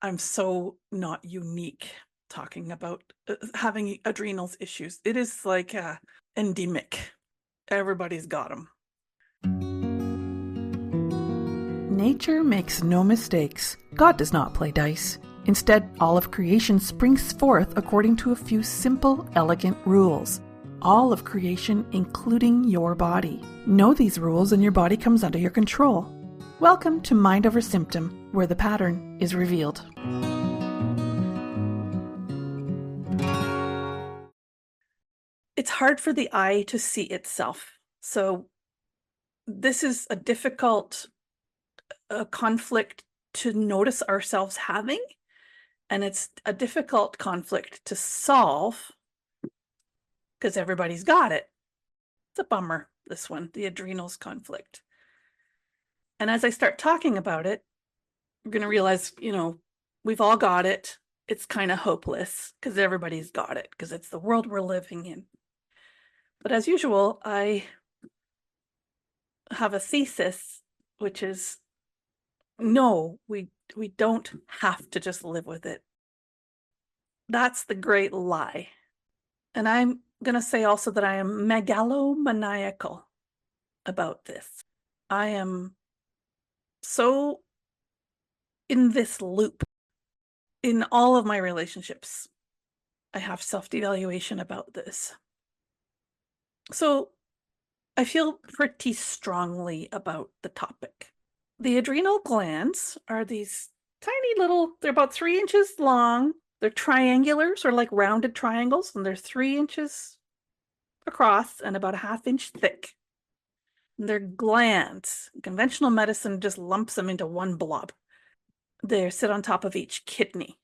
I'm so not unique talking about having adrenals issues. It is like endemic. Everybody's got them. Nature makes no mistakes. God does not play dice. Instead, all of creation springs forth according to a few simple, elegant rules. All of creation, including your body. Know these rules and your body comes under your control. Welcome to Mind Over Symptom, where the pattern is revealed. It's hard for the eye to see itself. So this is a difficult conflict to notice ourselves having, and it's a difficult conflict to solve because everybody's got it. It's a bummer, this one, the adrenals conflict. And as I start talking about it, we're going to realize, we've all got it. It's kind of hopeless because everybody's got it because it's the world we're living in. But as usual, I have a thesis, which is, no, we don't have to just live with it. That's the great lie. And I'm going to say also that I am megalomaniacal about this. I am so in this loop in all of my relationships. I have self-devaluation about this. So I feel pretty strongly about the topic. The adrenal glands are these tiny little, they're about 3 inches long. They're triangulars or like rounded triangles, and they're 3 inches across and about a ½ inch thick. And they're glands. Conventional medicine just lumps them into one blob. They sit on top of each kidney.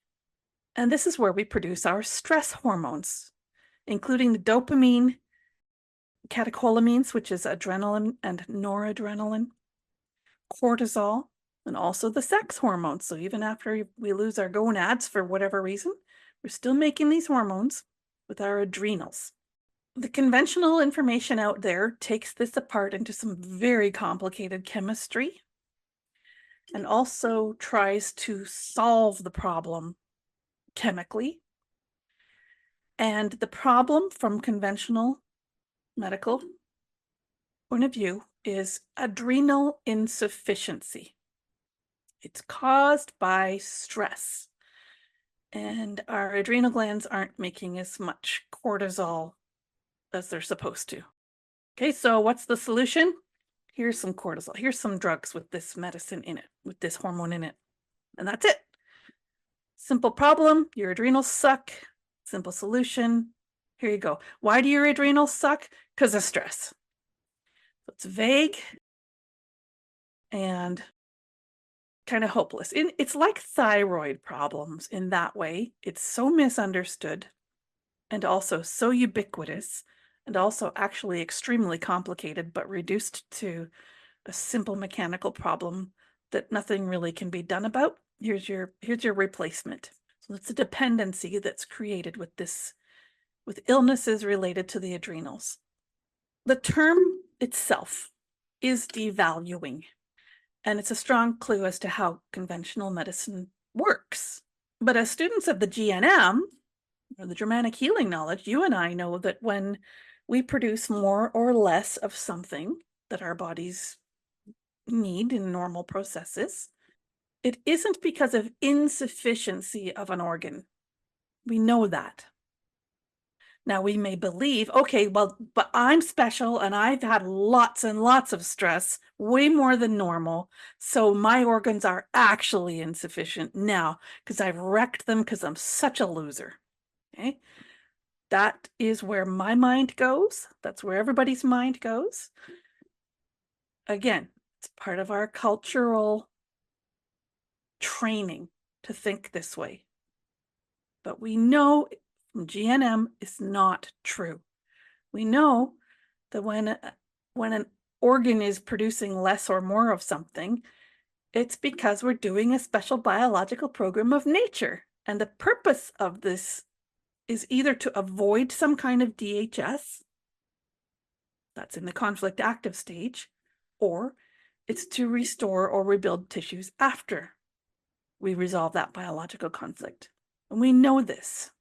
And this is where we produce our stress hormones, including the dopamine, catecholamines, which is adrenaline and noradrenaline, cortisol, and also the sex hormones. So even after we lose our gonads for whatever reason, we're still making these hormones with our adrenals. The conventional information out there takes this apart into some very complicated chemistry and also tries to solve the problem chemically. And the problem from conventional medical point of view is adrenal insufficiency. It's caused by stress. And our adrenal glands aren't making as much cortisol as they're supposed to. Okay, so what's the solution? Here's some cortisol. Here's some drugs with this medicine in it, with this hormone in it. And that's it. Simple problem, your adrenals suck. Simple solution, here you go. Why do your adrenals suck? Because of stress. So it's vague and kind of hopeless. It's like thyroid problems in that way. It's so misunderstood and also so ubiquitous and also actually extremely complicated, but reduced to a simple mechanical problem that nothing really can be done about. Here's your replacement. So it's a dependency that's created with illnesses related to the adrenals. The term itself is devaluing, and it's a strong clue as to how conventional medicine works. But as students of the GNM, or the Germanic healing knowledge, you and I know that when we produce more or less of something that our bodies need in normal processes, it isn't because of insufficiency of an organ. We know that. Now we may believe, okay, well, but I'm special and I've had lots and lots of stress, way more than normal. So my organs are actually insufficient now because I've wrecked them because I'm such a loser. Okay. That is where my mind goes. That's where everybody's mind goes. Again, it's part of our cultural training to think this way. But we know from GNM it's not true. We know that when an organ is producing less or more of something, it's because we're doing a special biological program of nature. And the purpose of this is either to avoid some kind of DHS, that's in the conflict active stage, or it's to restore or rebuild tissues after. we resolve that biological conflict. And we know this.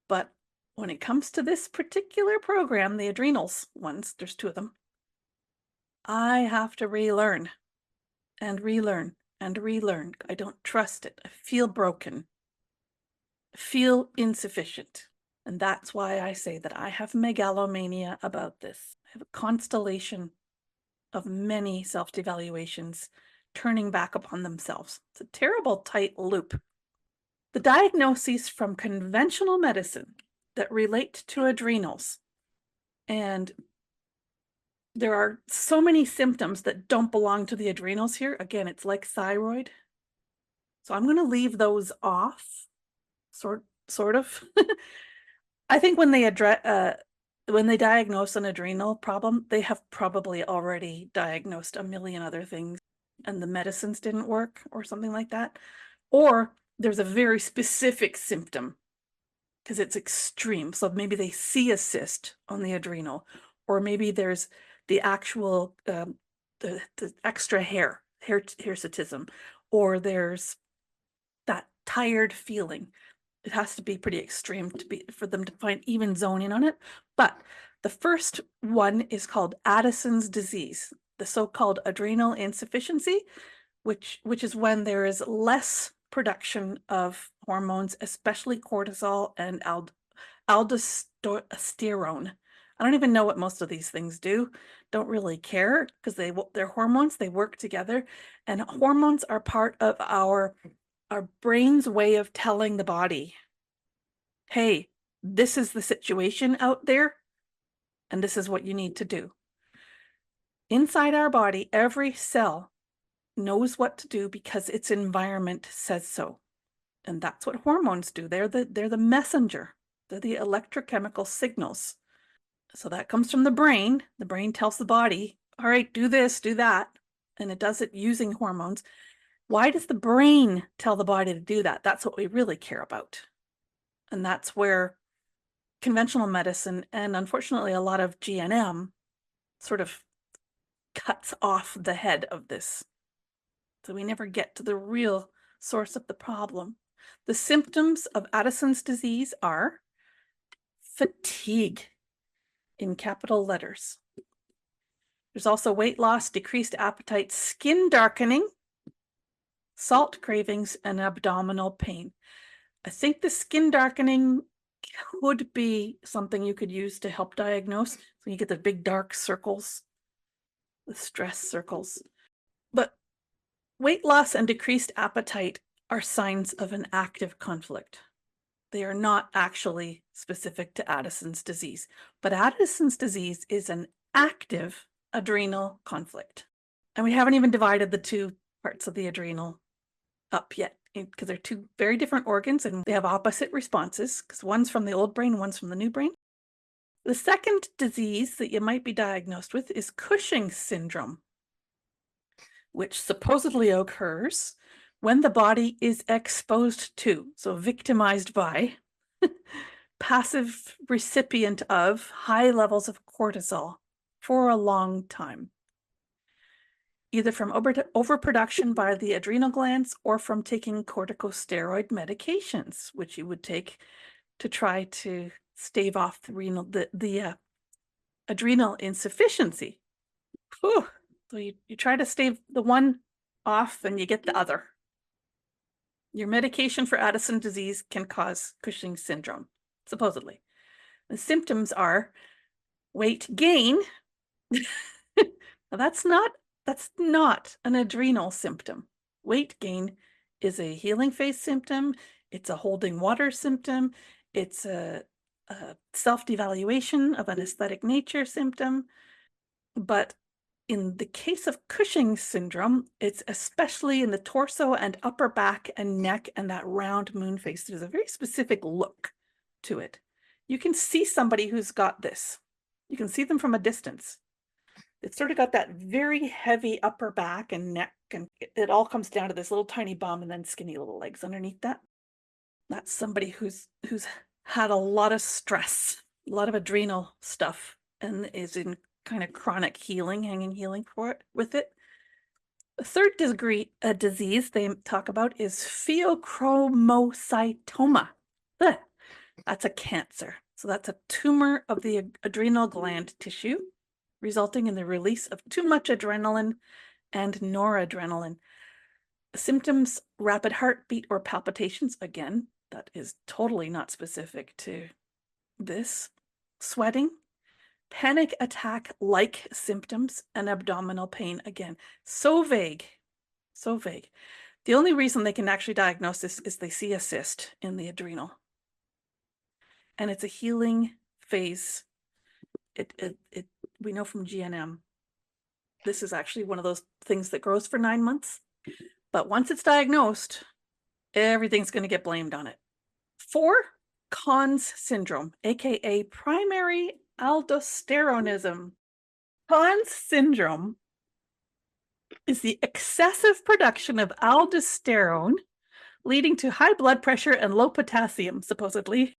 But when it comes to this particular program, the adrenals ones, there's two of them, I have to relearn and relearn and relearn. I don't trust it. I feel broken. I feel insufficient. And that's why I say that I have megalomania about this. I have a constellation of many self-devaluations turning back upon themselves. It's a terrible tight loop. The diagnoses from conventional medicine that relate to adrenals, and there are so many symptoms that don't belong to the adrenals here. Again, it's like thyroid. So I'm going to leave those off, sort of. I think when they diagnose an adrenal problem, they have probably already diagnosed a million other things and the medicines didn't work or something like that. Or there's a very specific symptom because it's extreme. So maybe they see a cyst on the adrenal, or maybe there's the actual the extra hirsutism, or there's that tired feeling. It has to be pretty extreme for them to find even zoning on it. But the first one is called Addison's disease, the so-called adrenal insufficiency, which is when there is less production of hormones, especially cortisol and aldosterone. I don't even know what most of these things do. Don't really care because they're hormones. They work together, and hormones are part of our brain's way of telling the body, hey, this is the situation out there, and this is what you need to do. Inside our body, every cell knows what to do because its environment says so. And that's what hormones do. They're the messenger. They're the electrochemical signals. So that comes from the brain. The brain tells the body, all right, do this, do that. And it does it using hormones. Why does the brain tell the body to do that? That's what we really care about. And that's where conventional medicine, and unfortunately a lot of GNM, sort of cuts off the head of this. So we never get to the real source of the problem. The symptoms of Addison's disease are fatigue in capital letters. There's also weight loss, decreased appetite, skin darkening, salt cravings, and abdominal pain. I think the skin darkening could be something you could use to help diagnose. So you get the big dark circles, the stress circles. But weight loss and decreased appetite are signs of an active conflict. They are not actually specific to Addison's disease, but Addison's disease is an active adrenal conflict. And we haven't even divided the two parts of the adrenal up yet, because they're two very different organs and they have opposite responses, because one's from the old brain, one's from the new brain. The second disease that you might be diagnosed with is Cushing's syndrome, which supposedly occurs when the body is exposed to, so victimized by, passive recipient of high levels of cortisol for a long time, either from overproduction by the adrenal glands or from taking corticosteroid medications, which you would take to try to stave off the adrenal insufficiency. Whew. So you try to stave the one off and you get the other. Your medication for Addison disease can cause Cushing's syndrome, supposedly. The symptoms are weight gain. Now that's not an adrenal symptom. Weight gain is a healing phase symptom. It's a holding water symptom. It's a self-devaluation of an aesthetic nature symptom. But in the case of Cushing's syndrome, it's especially in the torso and upper back and neck and that round moon face. There's a very specific look to it. You can see somebody who's got this. You can see them from a distance. It's sort of got that very heavy upper back and neck, and it all comes down to this little tiny bum and then skinny little legs underneath that. That's somebody who's had a lot of stress, a lot of adrenal stuff, and is in kind of chronic healing, hanging healing for it with it. The third degree disease they talk about is pheochromocytoma. Ugh, that's a cancer. So that's a tumor of the adrenal gland tissue, resulting in the release of too much adrenaline and noradrenaline. Symptoms: rapid heartbeat or palpitations. Again, that is totally not specific to this. Sweating, panic attack like symptoms, and abdominal pain. Again, so vague, so vague. The only reason they can actually diagnose this is they see a cyst in the adrenal, and it's a healing phase. We know from GNM, this is actually one of those things that grows for 9 months, but once it's diagnosed, everything's going to get blamed on it. 4, Conn's syndrome, aka primary aldosteronism. Conn's syndrome is the excessive production of aldosterone, leading to high blood pressure and low potassium, supposedly.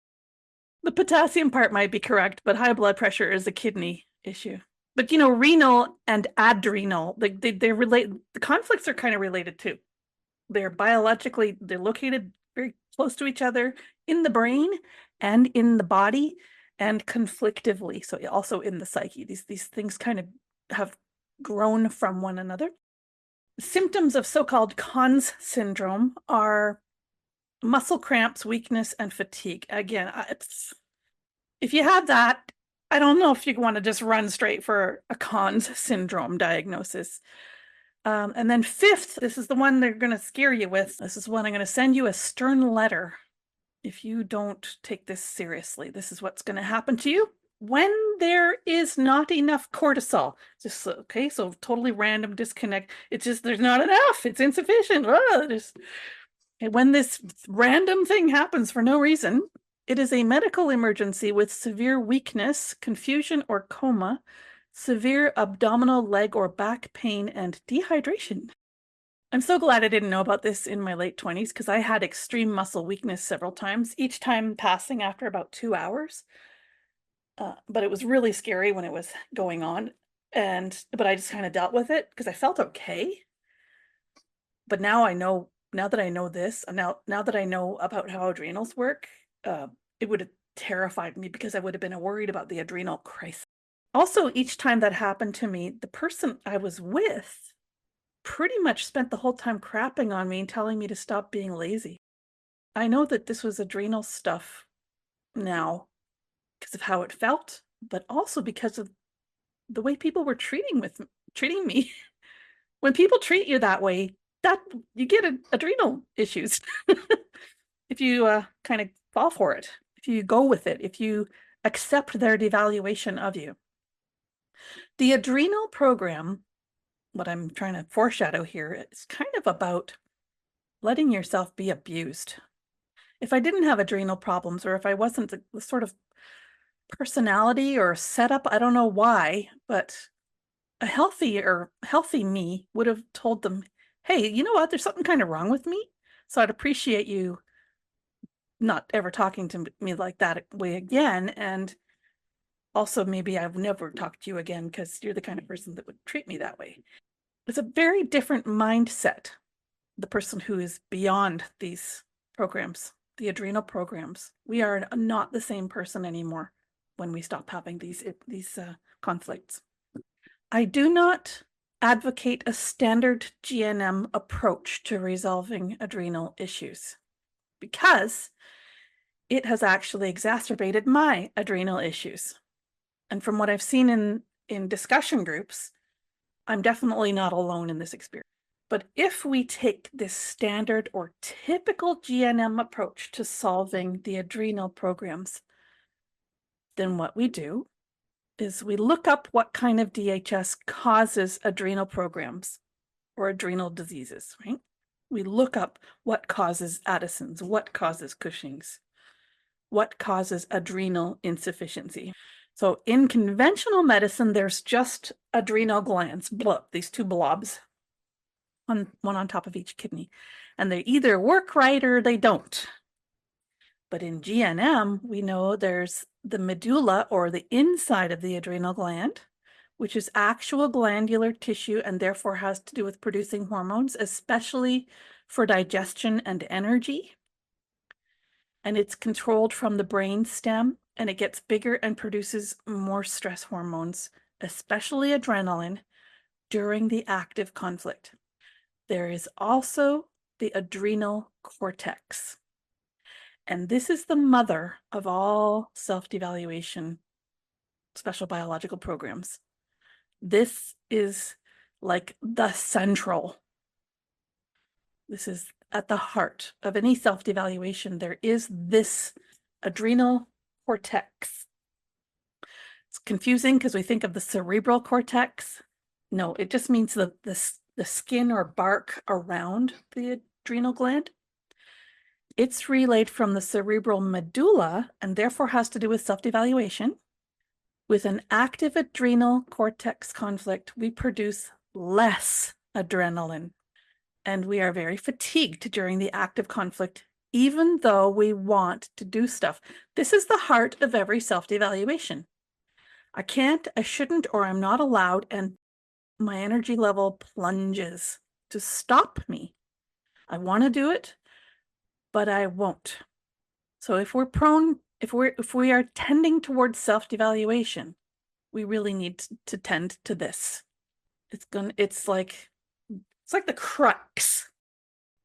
The potassium part might be correct, but high blood pressure is a kidney issue. But you know, renal and adrenal, they're related. The conflicts are kind of related too. They're located very close to each other in the brain and in the body, and conflictively, so also in the psyche. These things kind of have grown from one another. Symptoms of so-called Conn's syndrome are muscle cramps, weakness, and fatigue. Again, if you have that, I don't know if you want to just run straight for a Conn's syndrome diagnosis. And then 5th, this is the one they're going to scare you with. This is when I'm going to send you a stern letter if you don't take this seriously. This is what's going to happen to you when there is not enough cortisol. Just okay, so totally random disconnect. It's just there's not enough. It's insufficient. When this random thing happens for no reason, it is a medical emergency with severe weakness, confusion, or coma, severe abdominal, leg, or back pain, and dehydration. I'm so glad I didn't know about this in my late 20s, because I had extreme muscle weakness several times, each time passing after about 2 hours. But it was really scary when it was going on. But I just kind of dealt with it because I felt okay. But now that I know this, now that I know about how adrenals work, it would have terrified me because I would have been worried about the adrenal crisis. Also, each time that happened to me, the person I was with pretty much spent the whole time crapping on me and telling me to stop being lazy. I know that this was adrenal stuff now because of how it felt, but also because of the way people were treating me. When people treat you that way, that you get adrenal issues. If you kind of fall for it, if you go with it, if you accept their devaluation of you. The adrenal program, what I'm trying to foreshadow here, is kind of about letting yourself be abused. If I didn't have adrenal problems, or if I wasn't the sort of personality or setup, I don't know why, but a healthy me would have told them, hey, you know what? There's something kind of wrong with me. So I'd appreciate you not ever talking to me like that way again. And also, maybe I've never talked to you again because you're the kind of person that would treat me that way. It's a very different mindset, the person who is beyond these programs, the adrenal programs. We are not the same person anymore when we stop having these conflicts. I do not advocate a standard GNM approach to resolving adrenal issues because it has actually exacerbated my adrenal issues. And from what I've seen in discussion groups, I'm definitely not alone in this experience. But if we take this standard or typical GNM approach to solving the adrenal programs, then what we do is we look up what kind of DHS causes adrenal programs or adrenal diseases, right? We look up what causes Addison's, what causes Cushing's, what causes adrenal insufficiency. So in conventional medicine, there's just adrenal glands, these 2 blobs, one on top of each kidney, and they either work right or they don't. But in GNM, we know there's the medulla, or the inside of the adrenal gland, which is actual glandular tissue and therefore has to do with producing hormones, especially for digestion and energy. And it's controlled from the brain stem, and it gets bigger and produces more stress hormones, especially adrenaline, during the active conflict. There is also the adrenal cortex. And this is the mother of all self-devaluation special biological programs. This is like the central. This is at the heart of any self-devaluation. There is this adrenal cortex. It's confusing because we think of the cerebral cortex. No, it just means the skin or bark around the adrenal gland. It's relayed from the cerebral medulla and therefore has to do with self-devaluation. With an active adrenal cortex conflict, we produce less adrenaline, and we are very fatigued during the active conflict, even though we want to do stuff. This is the heart of every self-devaluation. I can't, I shouldn't, or I'm not allowed, and my energy level plunges to stop me. I want to do it, but I won't. So if we're prone, if we are tending towards self-devaluation, we really need to tend to this. It's like the crux.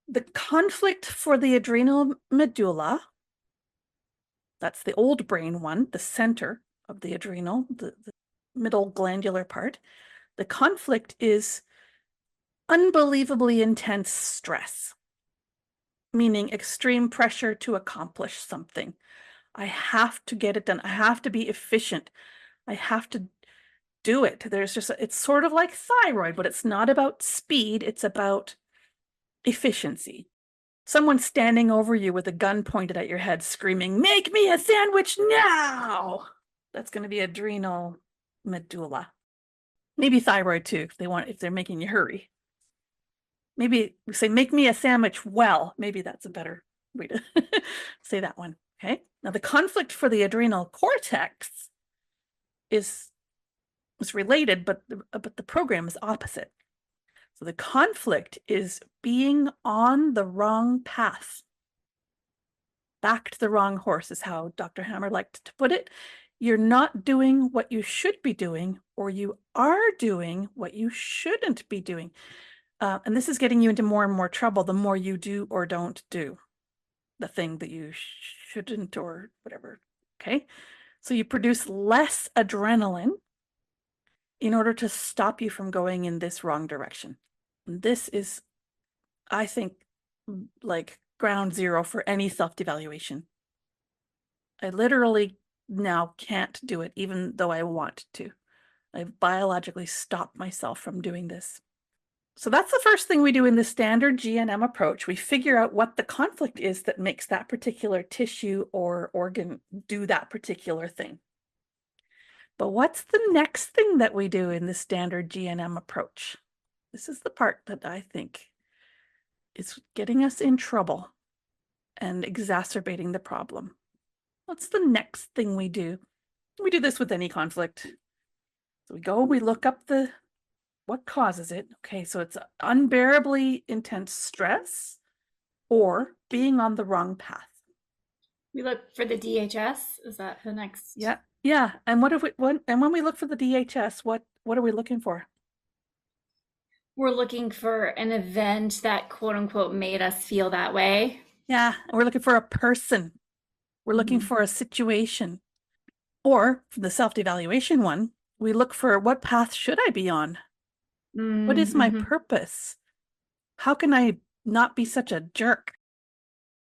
The conflict for the adrenal medulla, that's the old brain one, the center of the adrenal, the middle glandular part. The conflict is unbelievably intense stress, meaning extreme pressure to accomplish something. I have to get it done. I have to be efficient. I have to do it. It's sort of like thyroid, but it's not about speed. It's about efficiency. Someone standing over you with a gun pointed at your head screaming, "Make me a sandwich now!" That's going to be adrenal medulla. Maybe thyroid too, if they're making you hurry. Maybe we say, "Make me a sandwich well." Maybe that's a better way to say that one. Okay. Now the conflict for the adrenal cortex is related, but the program is opposite. So the conflict is being on the wrong path. Backed the wrong horse is how Dr. Hammer liked to put it. You're not doing what you should be doing, or you are doing what you shouldn't be doing. And this is getting you into more and more trouble the more you do or don't do the thing that you shouldn't or whatever. Okay. So you produce less adrenaline in order to stop you from going in this wrong direction. And this is, I think, like ground zero for any self-devaluation. I literally now can't do it, even though I want to. I've biologically stopped myself from doing this. So that's the first thing we do in the standard GNM approach. We figure out what the conflict is that makes that particular tissue or organ do that particular thing. But what's the next thing that we do in the standard GNM approach? This is the part that I think is getting us in trouble and exacerbating the problem. What's the next thing we do? We do this with any conflict. So we go, we look up what causes it. Okay, so it's unbearably intense stress or being on the wrong path. We look for the DHS. Is that the next? Yeah, yeah. And when we look for the DHS, what are we looking for? We're looking for an event that quote unquote made us feel that way. Yeah, we're looking for a person. We're looking for a situation. Or for the self-devaluation one, we look for what path should I be on? What is my purpose? How can I not be such a jerk?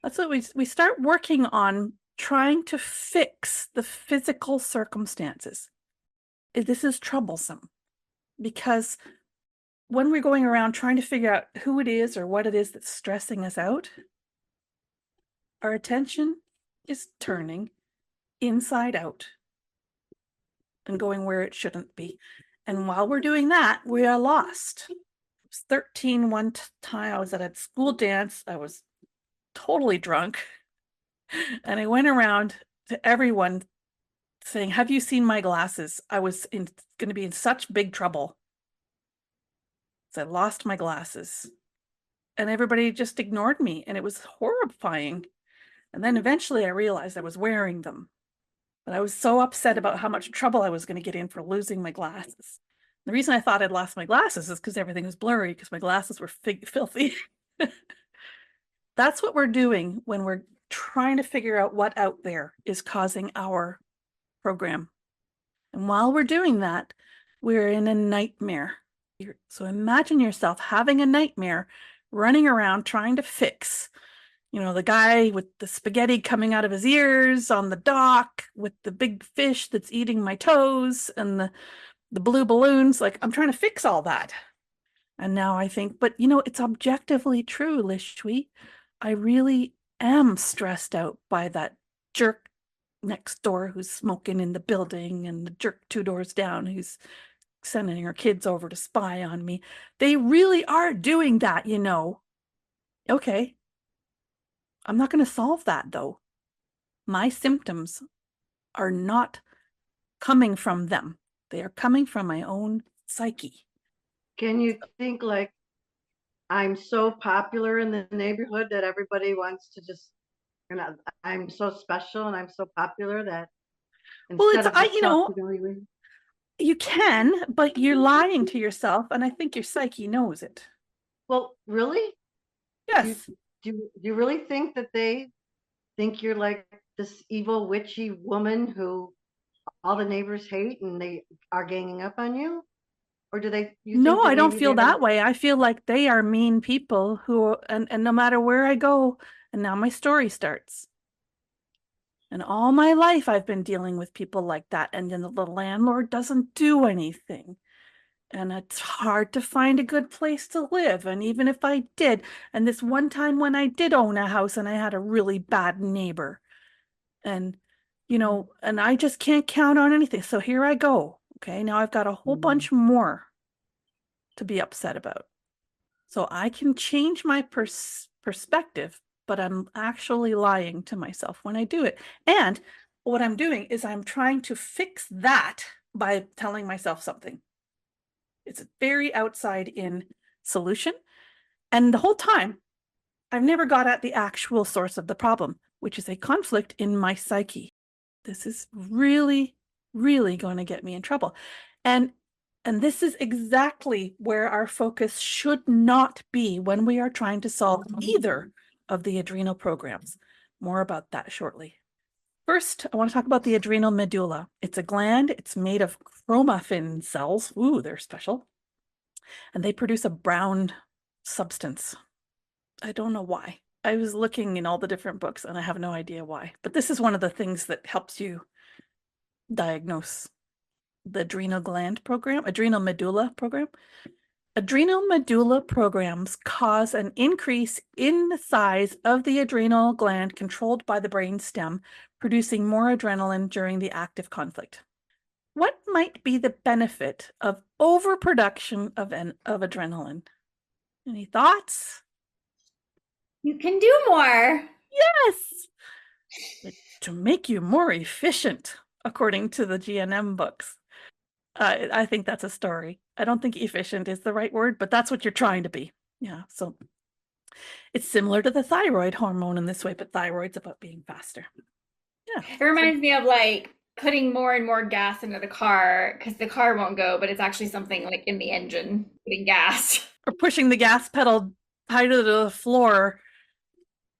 That's what we start working on, trying to fix the physical circumstances. This is troublesome because when we're going around trying to figure out who it is or what it is that's stressing us out, our attention is turning inside out and going where it shouldn't be. And while we're doing that, we are lost. I was 13 one time. I was at a school dance. I was totally drunk. And I went around to everyone saying, have you seen my glasses? I was going to be in such big trouble. So I lost my glasses and everybody just ignored me and it was horrifying. And then eventually I realized I was wearing them. But I was so upset about how much trouble I was going to get in for losing my glasses. The reason I thought I'd lost my glasses is because everything was blurry because my glasses were filthy. That's what we're doing when we're trying to figure out what out there is causing our program. And while we're doing that, we're in a nightmare. So imagine yourself having a nightmare, running around trying to fix, the guy with the spaghetti coming out of his ears on the dock with the big fish that's eating my toes and the blue balloons. Like, I'm trying to fix all that. And now I think, but it's objectively true, Lishui. I really am stressed out by that jerk next door who's smoking in the building and the jerk 2 doors down who's sending her kids over to spy on me. They really are doing that, Okay. I'm not going to solve that though. My symptoms are not coming from them. They are coming from my own psyche. Can you think like, I'm so popular in the neighborhood that everybody wants to just, I'm so special and I'm so popular that Well, instead of just self-devaluation. You can, but you're lying to yourself, and I think your psyche knows it. Well, really? Yes. Do you really think that they think you're like this evil, witchy woman who all the neighbors hate and they are ganging up on you? Or do they, you No, think that I don't maybe feel they that way. I feel like they are mean people who, and no matter where I go, and now my story starts. And all my life I've been dealing with people like that, and then the landlord doesn't do anything. And it's hard to find a good place to live. And even if I did, and this one time when I did own a house and I had a really bad neighbor, and and I just can't count on anything. So here I go. Okay, now I've got a whole bunch more to be upset about. So I can change my perspective, but I'm actually lying to myself when I do it. And what I'm doing is I'm trying to fix that by telling myself something. It's a very outside in solution. And the whole time, I've never got at the actual source of the problem, which is a conflict in my psyche. This is really, really going to get me in trouble. And this is exactly where our focus should not be when we are trying to solve either of the adrenal programs. More about that shortly. First, I want to talk about the adrenal medulla. It's a gland. It's made of chromaffin cells. Ooh, they're special. And they produce a brown substance. I don't know why. I was looking in all the different books and I have no idea why. But this is one of the things that helps you diagnose the adrenal gland program, adrenal medulla program. Adrenal medulla programs cause an increase in the size of the adrenal gland controlled by the brain stem, producing more adrenaline during the active conflict. What might be the benefit of overproduction of adrenaline? Any thoughts? You can do more. Yes. To make you more efficient, according to the GNM books. I think that's a story. I don't think efficient is the right word, but that's what you're trying to be. Yeah, so it's similar to the thyroid hormone in this way, but thyroid's about being faster. Yeah. It reminds me of like putting more and more gas into the car because the car won't go, but it's actually something like in the engine, putting gas. Or pushing the gas pedal tighter to the floor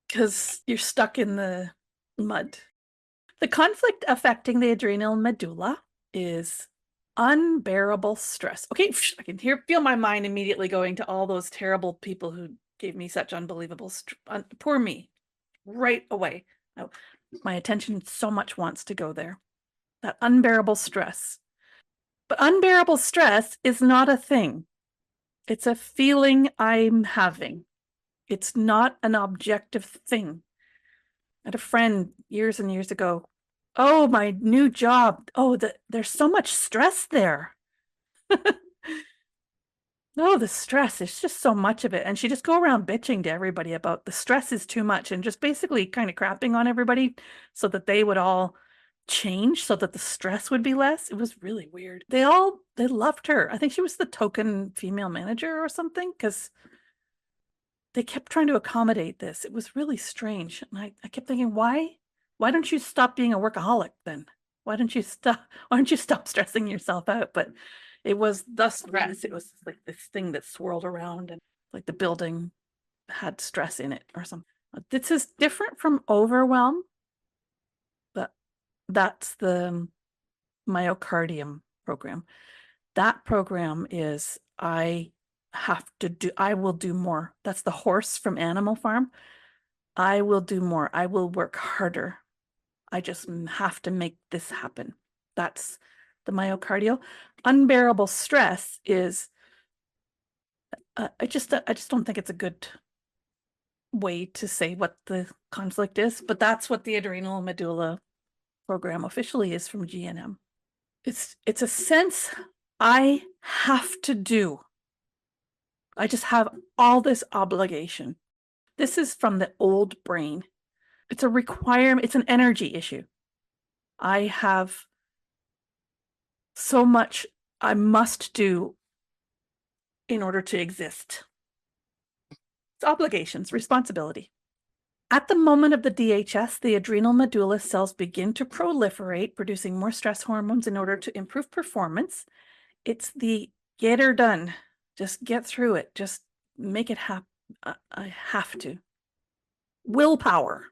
because you're stuck in the mud. The conflict affecting the adrenal medulla is unbearable stress. Okay, I can feel my mind immediately going to all those terrible people who gave me such unbelievable poor me right away. My attention so much wants to go there. That unbearable stress. But unbearable stress is not a thing. It's a feeling I'm having. It's not an objective thing. I had a friend years and years ago. Oh, my new job. Oh, there's so much stress there. No, the stress, there's just so much of it. And she just go around bitching to everybody about the stress is too much and just basically kind of crapping on everybody so that they would all change so that the stress would be less. It was really weird. They loved her. I think she was the token female manager or something, because they kept trying to accommodate this. It was really strange. And I kept thinking, why don't you stop being a workaholic then? Why don't you stop stressing yourself out? But it was the stress. It was like this thing that swirled around, and like the building had stress in it or something. This is different from overwhelm, but that's the myocardium program. That program is I will do more. That's the horse from Animal Farm. I will do more. I will work harder. I just have to make this happen. That's the myocardial. Unbearable stress is, I just don't think it's a good way to say what the conflict is, but that's what the adrenal medulla program officially is from GNM. It's a sense I have to do. I just have all this obligation. This is from the old brain. It's a requirement. It's an energy issue. I have so much I must do in order to exist. It's obligations, responsibility. At the moment of the DHS, the adrenal medulla cells begin to proliferate, producing more stress hormones in order to improve performance. It's the get her done. Just get through it. Just make it happen. I have to. Willpower.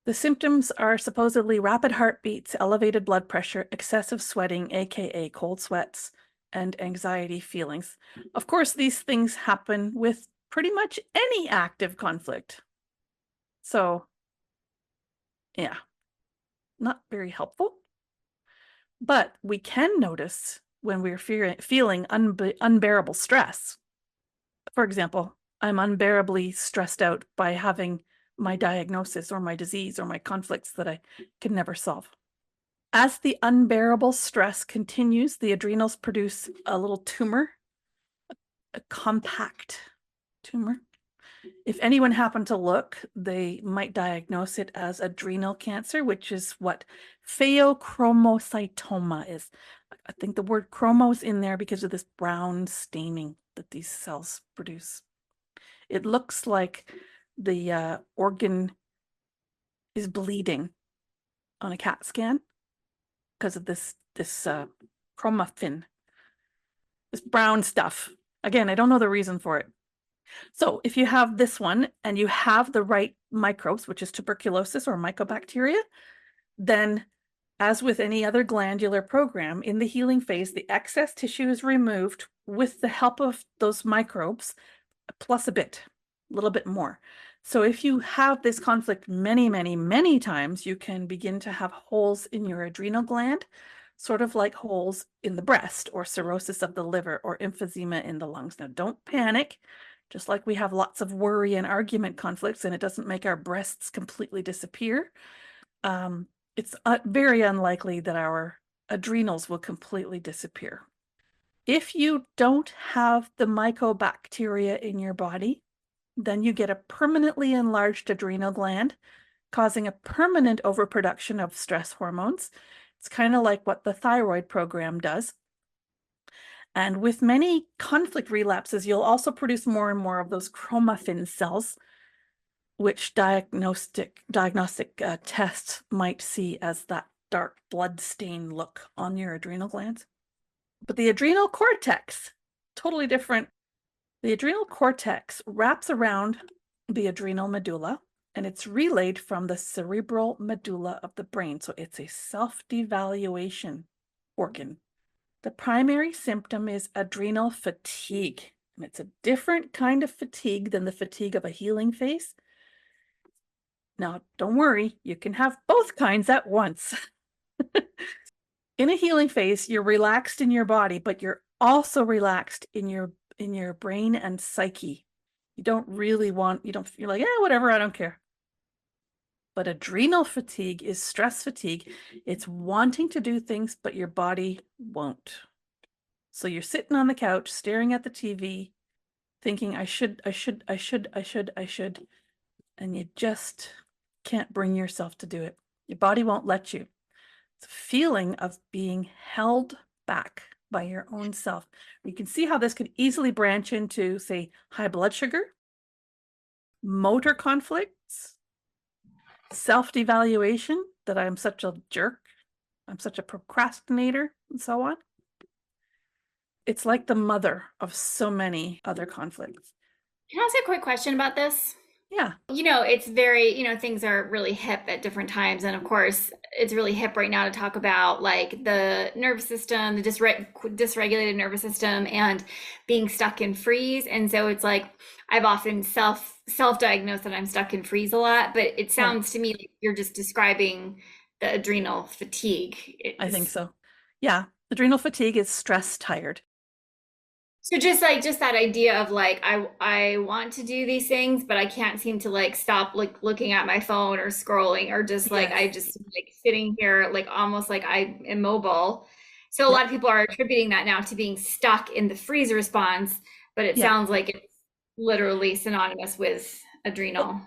The symptoms are supposedly rapid heartbeats, elevated blood pressure, excessive sweating, aka cold sweats, and anxiety feelings. Of course, these things happen with pretty much any active conflict. So, yeah, not very helpful. But we can notice when we're feeling unbearable stress. For example, I'm unbearably stressed out by having my diagnosis or my disease or my conflicts that I can never solve. As the unbearable stress continues, the adrenals produce a little tumor, a compact tumor. If anyone happened to look, they might diagnose it as adrenal cancer, which is what pheochromocytoma is. I think the word chromo is in there because of this brown staining that these cells produce. It looks like the organ is bleeding on a CAT scan because of this chromaffin, this brown stuff. Again, I don't know the reason for it. So if you have this one and you have the right microbes, which is tuberculosis or mycobacteria, then as with any other glandular program, in the healing phase, the excess tissue is removed with the help of those microbes, plus a little bit more. So if you have this conflict many, many, many times, you can begin to have holes in your adrenal gland, sort of like holes in the breast or cirrhosis of the liver or emphysema in the lungs. Now, don't panic. Just like we have lots of worry and argument conflicts, and it doesn't make our breasts completely disappear, it's very unlikely that our adrenals will completely disappear. If you don't have the mycobacteria in your body, then you get a permanently enlarged adrenal gland, causing a permanent overproduction of stress hormones. It's kind of like what the thyroid program does. And with many conflict relapses, you'll also produce more and more of those chromaffin cells, which diagnostic tests might see as that dark blood stain look on your adrenal glands. But the adrenal cortex, totally different. The adrenal cortex wraps around the adrenal medulla, and it's relayed from the cerebral medulla of the brain. So it's a self-devaluation organ. The primary symptom is adrenal fatigue, and it's a different kind of fatigue than the fatigue of a healing phase. Now, don't worry, you can have both kinds at once. In a healing phase, you're relaxed in your body, but you're also relaxed in your brain and psyche. You don't really want, you're like, yeah, whatever, I don't care. But adrenal fatigue is stress fatigue. It's wanting to do things, but your body won't. So you're sitting on the couch, staring at the TV, thinking, I should, and you just can't bring yourself to do it. Your body won't let you. It's a feeling of being held back by your own self. You can see how this could easily branch into, say, high blood sugar, motor conflicts, self-devaluation, that I'm such a jerk, I'm such a procrastinator, and so on. It's like the mother of so many other conflicts. Can I ask a quick question about this? Yeah. It's very, things are really hip at different times. And of course, it's really hip right now to talk about like the nervous system, the dysregulated nervous system, and being stuck in freeze. And so it's like I've often self-diagnosed that I'm stuck in freeze a lot, but it sounds to me like you're just describing the adrenal fatigue. I think so. Yeah. Adrenal fatigue is stress tired. So just that idea of like I want to do these things, but I can't seem to like stop like looking at my phone or scrolling, or just like I just like sitting here like almost like I'm immobile. So a lot of people are attributing that now to being stuck in the freeze response, but it sounds like it's literally synonymous with adrenal.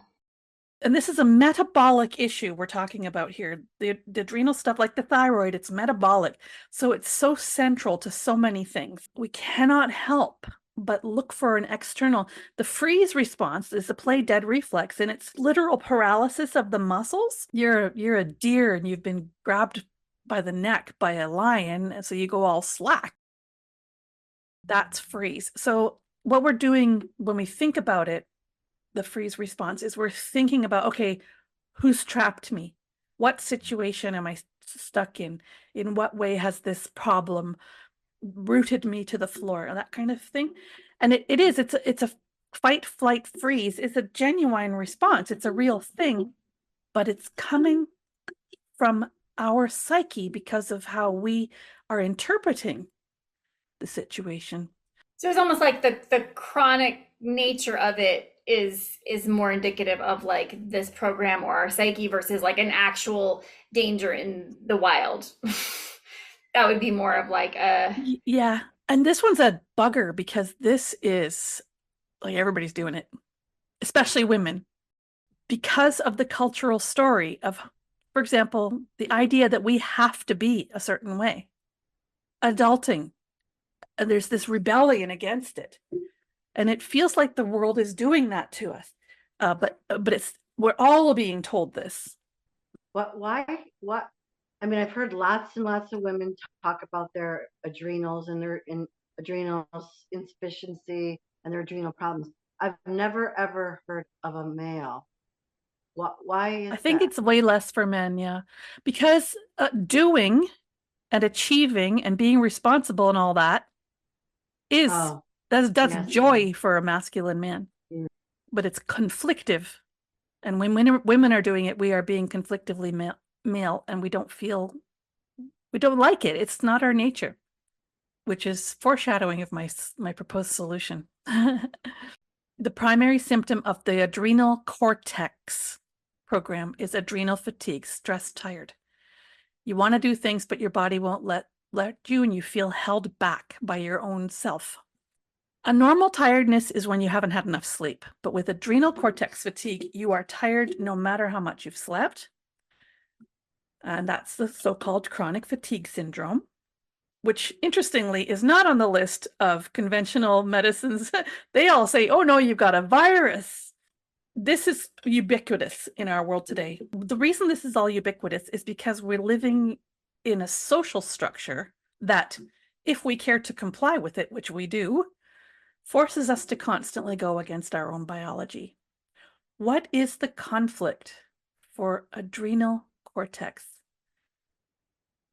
And this is a metabolic issue we're talking about here. The adrenal stuff, like the thyroid, it's metabolic. So it's so central to so many things. We cannot help but look for an external. The freeze response is the play dead reflex, and it's literal paralysis of the muscles. You're a deer and you've been grabbed by the neck by a lion, and so you go all slack. That's freeze. So what we're doing when we think about it, the freeze response, is we're thinking about, okay, who's trapped me? What situation am I stuck in? In what way has this problem rooted me to the floor? That kind of thing. And it's a fight, flight, freeze. It's a genuine response. It's a real thing, but it's coming from our psyche because of how we are interpreting the situation. So it's almost like the chronic nature of it is more indicative of like this program or our psyche versus like an actual danger in the wild. That would be more of like a Yeah. And this one's a bugger because this is like everybody's doing it, especially women, because of the cultural story of, for example, the idea that we have to be a certain way. Adulting, and there's this rebellion against it. And it feels like the world is doing that to us. But we're all being told this. Why? What? I mean, I've heard lots and lots of women talk about their adrenals and their adrenals insufficiency and their adrenal problems. I've never ever heard of a male. Why is I think that? it's way less for men, yeah, because doing and achieving and being responsible and all that is that's joy for a masculine man, but it's conflictive. And when women are doing it, we are being conflictively male, and we don't like it. It's not our nature, which is foreshadowing of my proposed solution. The primary symptom of the adrenal cortex program is adrenal fatigue, stress tired. You want to do things, but your body won't let you, and you feel held back by your own self. A normal tiredness is when you haven't had enough sleep, but with adrenal cortex fatigue, you are tired no matter how much you've slept. And that's the so-called chronic fatigue syndrome, which interestingly is not on the list of conventional medicines. They all say, oh no, you've got a virus. This is ubiquitous in our world today. The reason this is all ubiquitous is because we're living in a social structure that, if we care to comply with it, which we do, forces us to constantly go against our own biology. What is the conflict for adrenal cortex?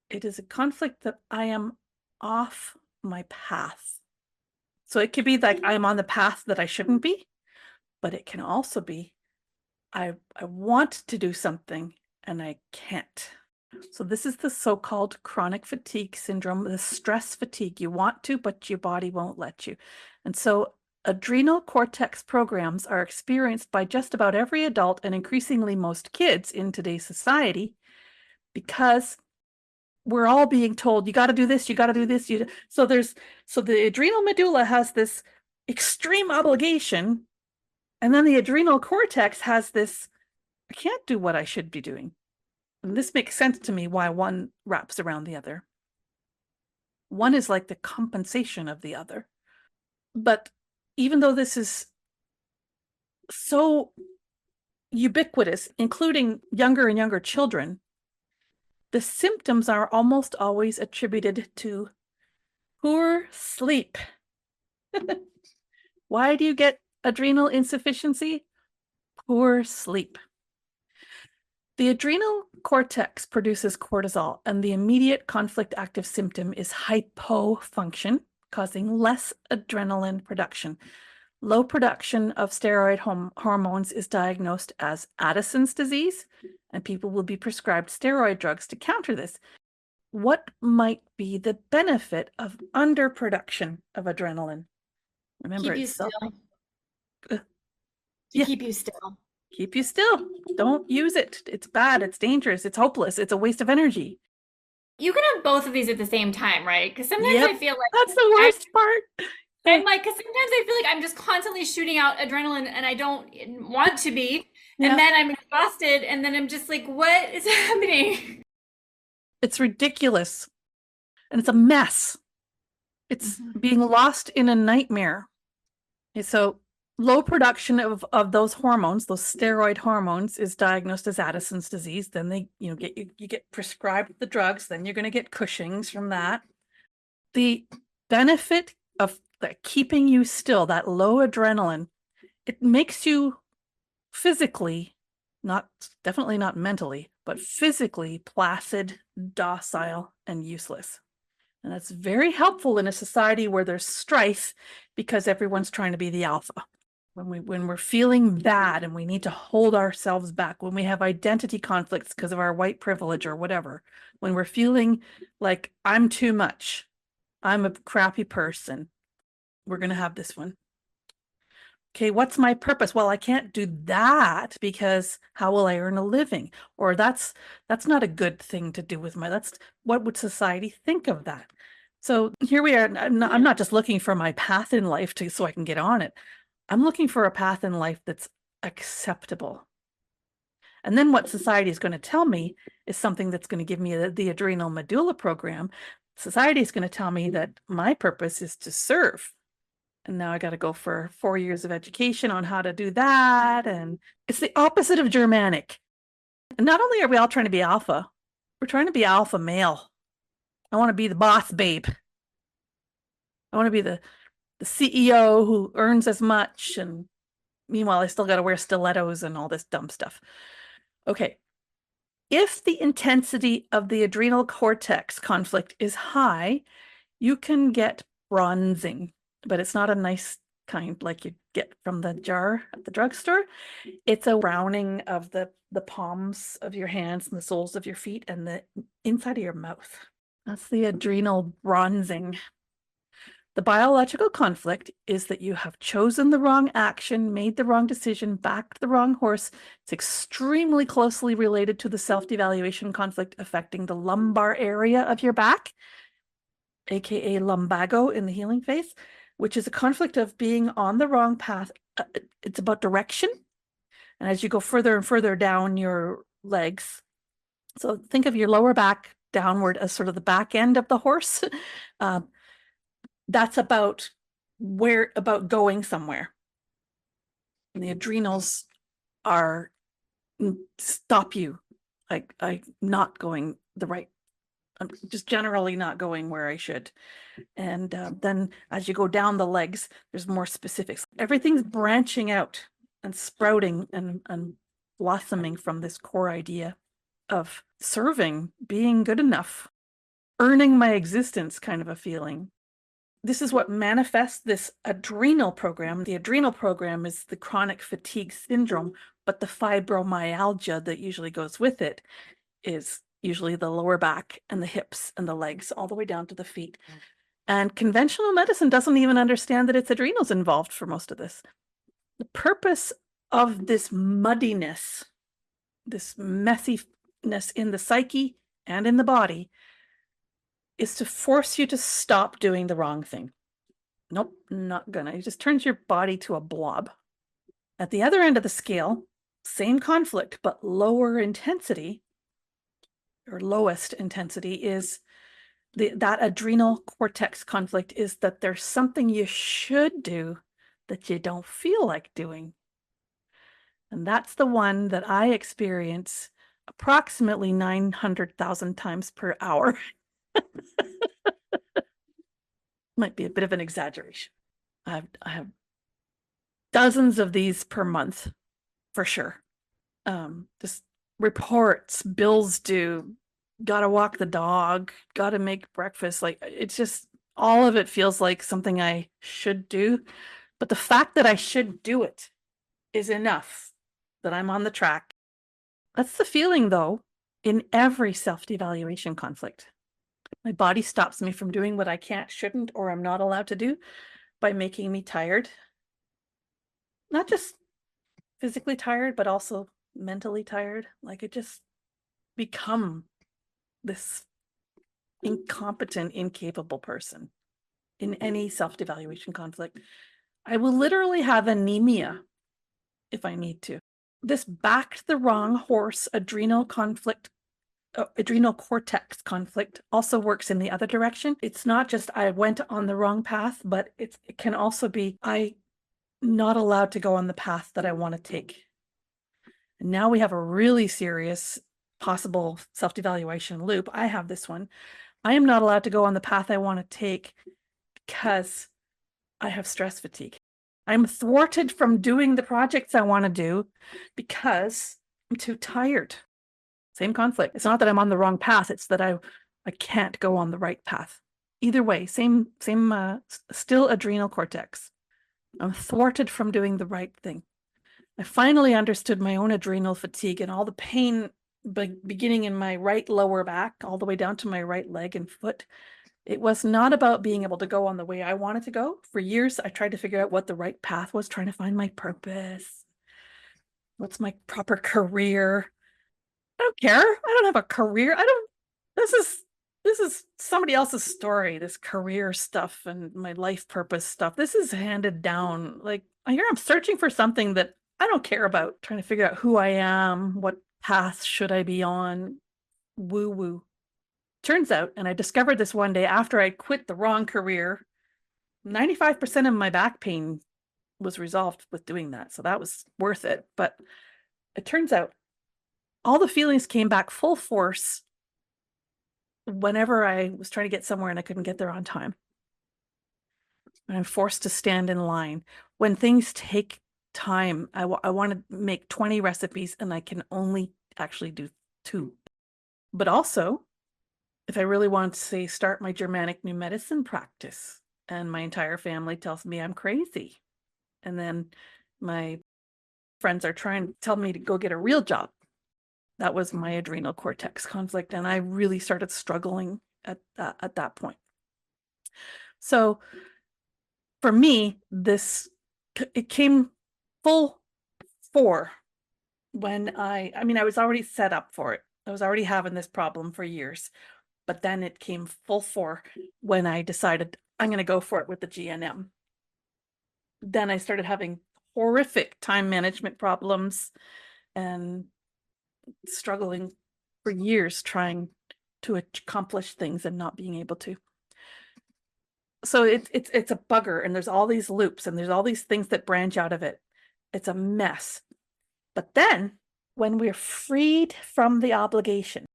It is a conflict that I am off my path. So it could be like I'm on the path that I shouldn't be, but it can also be I want to do something and I can't. So this is the so-called chronic fatigue syndrome, the stress fatigue. You want to, but your body won't let you. And so adrenal cortex programs are experienced by just about every adult and increasingly most kids in today's society, because we're all being told, you got to do this, you got to do this. So the adrenal medulla has this extreme obligation, and then the adrenal cortex has this, I can't do what I should be doing. And this makes sense to me why one wraps around the other. One is like the compensation of the other. But even though this is so ubiquitous, including younger and younger children, the symptoms are almost always attributed to poor sleep. Why do you get adrenal insufficiency? Poor sleep. The adrenal cortex produces cortisol, and the immediate conflict active symptom is hypofunction, causing less adrenaline production. Low production of steroid hormones is diagnosed as Addison's disease, and people will be prescribed steroid drugs to counter this. What might be the benefit of underproduction of adrenaline? Remember, Keep you it's still. Yeah. Keep you still. Keep you still. Don't use it. It's bad. It's dangerous. It's hopeless. It's a waste of energy. You can have both of these at the same time, right? Because sometimes Yep. I feel like That's the worst part. I'm like, because sometimes I feel like I'm just constantly shooting out adrenaline and I don't want to be. Yeah. And then I'm exhausted and then I'm just like, what is happening? It's ridiculous. And it's a mess. It's being lost in a nightmare. Okay, so low production of those hormones, those steroid hormones, is diagnosed as Addison's disease. Then they, you get prescribed the drugs, then you're going to get Cushing's from that. The benefit of keeping you still, that low adrenaline, it makes you physically, definitely not mentally, but physically placid, docile, and useless. And that's very helpful in a society where there's strife because everyone's trying to be the alpha. When we're feeling bad and we need to hold ourselves back, when we have identity conflicts because of our white privilege or whatever, when we're feeling like I'm too much, I'm a crappy person, we're going to have this one. Okay, what's my purpose? Well, I can't do that because how will I earn a living? Or that's not a good thing to do with what would society think of that? So here we are. I'm not just looking for my path in life so I can get on it. I'm looking for a path in life that's acceptable. And then what society is going to tell me is something that's going to give me the adrenal medulla program. Society is going to tell me that my purpose is to serve. And now I got to go for 4 years of education on how to do that. And it's the opposite of Germanic. And not only are we all trying to be alpha, we're trying to be alpha male. I want to be the boss babe. I want to be the CEO who earns as much. And meanwhile, I still got to wear stilettos and all this dumb stuff. Okay. If the intensity of the adrenal cortex conflict is high, you can get bronzing, but it's not a nice kind like you get from the jar at the drugstore. It's a browning of the palms of your hands and the soles of your feet and the inside of your mouth. That's the adrenal bronzing. The biological conflict is that you have chosen the wrong action, made the wrong decision, backed the wrong horse. It's extremely closely related to the self-devaluation conflict affecting the lumbar area of your back, aka lumbago in the healing phase, which is a conflict of being on the wrong path. It's about direction. And as you go further and further down your legs, so think of your lower back downward as sort of the back end of the horse. That's about going somewhere. And the adrenals are stop you. I'm not going the right. I'm just generally not going where I should. And then as you go down the legs, there's more specifics. Everything's branching out and sprouting and blossoming from this core idea of serving, being good enough, earning my existence kind of a feeling. This is what manifests this adrenal program. The adrenal program is the chronic fatigue syndrome, but the fibromyalgia that usually goes with it is usually the lower back and the hips and the legs, all the way down to the feet. And conventional medicine doesn't even understand that it's adrenals involved for most of this. The purpose of this muddiness, this messiness in the psyche and in the body, is to force you to stop doing the wrong thing. Nope, not gonna. It just turns your body to a blob. At the other end of the scale, same conflict, but lower intensity, or lowest intensity is that adrenal cortex conflict, is that there's something you should do that you don't feel like doing. And that's the one that I experience approximately 900,000 times per hour. Might be a bit of an exaggeration. I have dozens of these per month for sure. Just reports, bills due, gotta walk the dog, gotta make breakfast. Like, it's just, all of it feels like something I should do. But the fact that I should do it is enough that I'm on the track. That's the feeling, though, in every self-devaluation conflict. My body stops me from doing what I can't, shouldn't, or I'm not allowed to do by making me tired. Not just physically tired, but also mentally tired. Like, it just become this incompetent, incapable person in any self-devaluation conflict. I will literally have anemia if I need to. This backed the wrong horse adrenal conflict, adrenal cortex conflict also works in the other direction. It's not just I went on the wrong path, but it can also be I not allowed to go on the path that I want to take. And now we have a really serious possible self-devaluation loop. I have this one. I am not allowed to go on the path I want to take because I have stress fatigue. I'm thwarted from doing the projects I want to do because I'm too tired. Same conflict. It's not that I'm on the wrong path. It's that I can't go on the right path. Either way, same still adrenal cortex. I'm thwarted from doing the right thing. I finally understood my own adrenal fatigue and all the pain beginning in my right lower back all the way down to my right leg and foot. It was not about being able to go on the way I wanted to go. For years, I tried to figure out what the right path was, trying to find my purpose. What's my proper career? I don't care. I don't have a career. This is somebody else's story, this career stuff and my life purpose stuff. This is handed down. Like, I'm searching for something that I don't care about, trying to figure out who I am, what path should I be on, woo woo. Turns out, and I discovered this one day after I quit the wrong career, 95% of my back pain was resolved with doing that. So that was worth it. But it turns out all the feelings came back full force whenever I was trying to get somewhere and I couldn't get there on time. And I'm forced to stand in line. When things take time, I want to make 20 recipes and I can only actually do 2. But also, if I really want to, say, start my Germanic new medicine practice and my entire family tells me I'm crazy, and then my friends are trying to tell me to go get a real job, that was my adrenal cortex conflict, and I really started struggling at that point. So for me, it came full fore when I was already set up for it. I was already having this problem for years, but then it came full fore when I decided I'm going to go for it with the GNM. Then I started having horrific time management problems and struggling for years trying to accomplish things and not being able to. So it's a bugger, and there's all these loops and there's all these things that branch out of it. It's a mess. But then when we're freed from the obligation,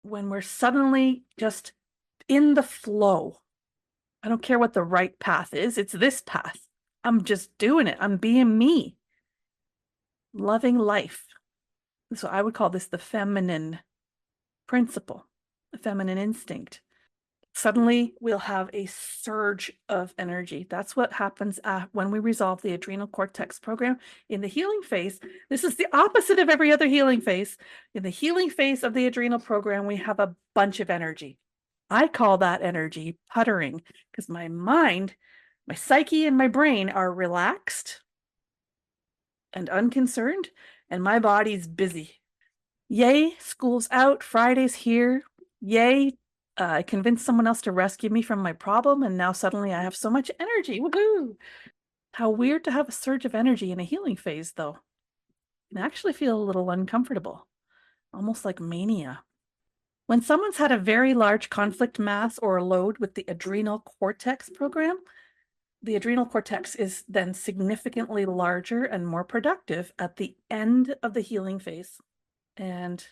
when we're suddenly just in the flow, I don't care what the right path is, it's this path. I'm just doing it. I'm being me. Loving life. So I would call this the feminine principle, the feminine instinct. Suddenly we'll have a surge of energy. That's what happens when we resolve the adrenal cortex program. In the healing phase, this is the opposite of every other healing phase. In the healing phase of the adrenal program, we have a bunch of energy. I call that energy puttering because my mind, my psyche, and my brain are relaxed and unconcerned, and my body's busy. Yay, school's out, Friday's here. Yay, I convinced someone else to rescue me from my problem, and now suddenly I have so much energy. Woohoo! How weird to have a surge of energy in a healing phase, though. I actually feel a little uncomfortable, almost like mania. When someone's had a very large conflict mass or load with the adrenal cortex program, the adrenal cortex is then significantly larger and more productive at the end of the healing phase. And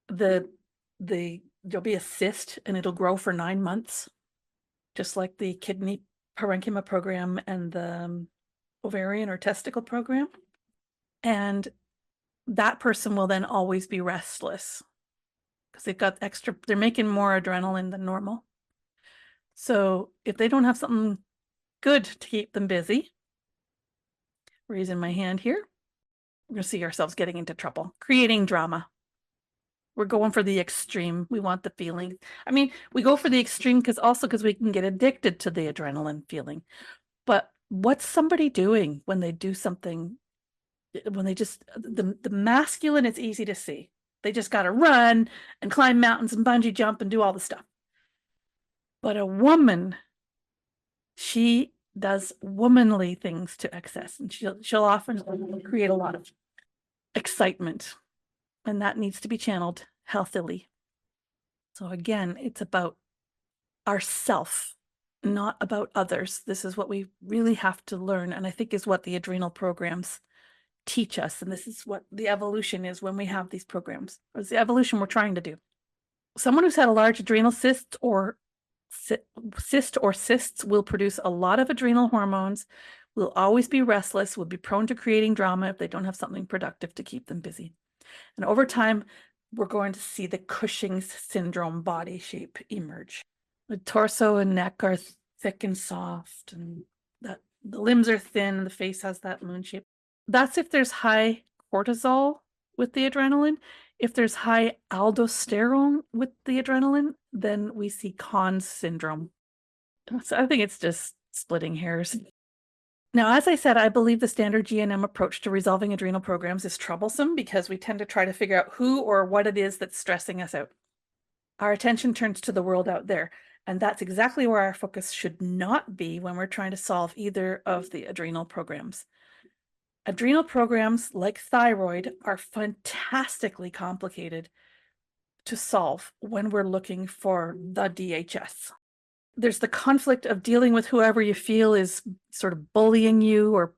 there'll be a cyst and it'll grow for 9 months, just like the kidney parenchyma program and the ovarian or testicle program. And that person will then always be restless because they're making more adrenaline than normal. So if they don't have something good to keep them busy, raising my hand here, we're going to see ourselves getting into trouble, creating drama. We're going for the extreme. We want the feeling. I mean, we go for the extreme because we can get addicted to the adrenaline feeling. But what's somebody doing when they do something, when they just, the masculine, it's easy to see. They just got to run and climb mountains and bungee jump and do all the stuff. But a woman, she does womanly things to excess, and she'll often create a lot of excitement, and that needs to be channeled healthily. So again, it's about ourself, not about others. This is what we really have to learn, and I think is what the adrenal programs teach us, and this is what the evolution is when we have these programs. It's the evolution we're trying to do. Someone who's had a large adrenal cyst or cysts will produce a lot of adrenal hormones, will always be restless, will be prone to creating drama if they don't have something productive to keep them busy. And over time, we're going to see the Cushing's syndrome body shape emerge. The torso and neck are thick and soft, and the limbs are thin, and the face has that moon shape. That's if there's high cortisol with the adrenaline. If there's high aldosterone with the adrenaline, then we see Conn's syndrome. So I think it's just splitting hairs. Now, as I said, I believe the standard GNM approach to resolving adrenal programs is troublesome because we tend to try to figure out who or what it is that's stressing us out. Our attention turns to the world out there, and that's exactly where our focus should not be when we're trying to solve either of the adrenal programs. Adrenal programs, like thyroid, are fantastically complicated to solve when we're looking for the DHS. There's the conflict of dealing with whoever you feel is sort of bullying you or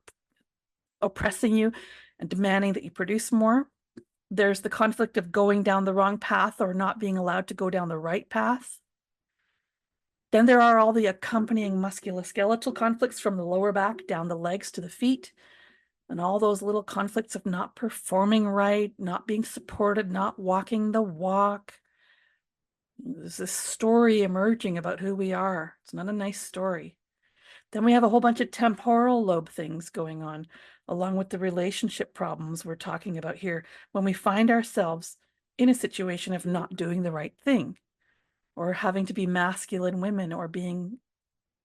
oppressing you and demanding that you produce more. There's the conflict of going down the wrong path or not being allowed to go down the right path. Then there are all the accompanying musculoskeletal conflicts from the lower back down the legs to the feet, and all those little conflicts of not performing right, not being supported, not walking the walk. There's this story emerging about who we are. It's not a nice story. Then we have a whole bunch of temporal lobe things going on, along with the relationship problems we're talking about here, when we find ourselves in a situation of not doing the right thing, or having to be masculine women, or being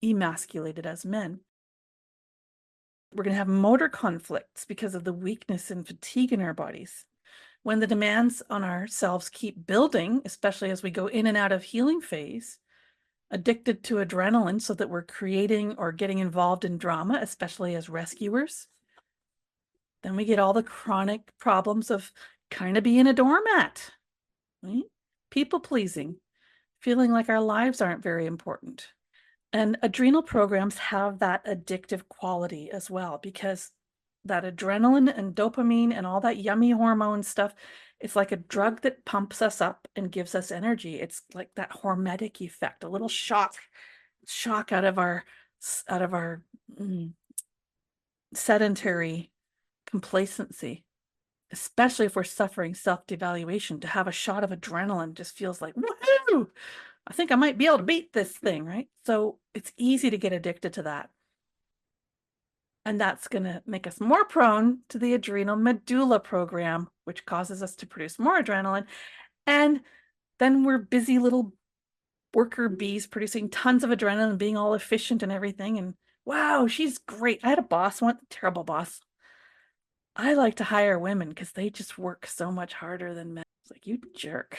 emasculated as men. We're going to have motor conflicts because of the weakness and fatigue in our bodies. When the demands on ourselves keep building, especially as we go in and out of healing phase, addicted to adrenaline so that we're creating or getting involved in drama, especially as rescuers, then we get all the chronic problems of kind of being a doormat, right? People pleasing, feeling like our lives aren't very important. And adrenal programs have that addictive quality as well, because that adrenaline and dopamine and all that yummy hormone stuff, it's like a drug that pumps us up and gives us energy. It's like that hormetic effect, a little shock out of our sedentary complacency, especially if we're suffering self-devaluation. To have a shot of adrenaline just feels like, woohoo! I think I might be able to beat this thing, right? So it's easy to get addicted to that. And that's going to make us more prone to the adrenal medulla program, which causes us to produce more adrenaline. And then we're busy little worker bees producing tons of adrenaline, being all efficient and everything. And wow, she's great. I had a boss once, terrible boss. I like to hire women because they just work so much harder than men. It's like, you jerk.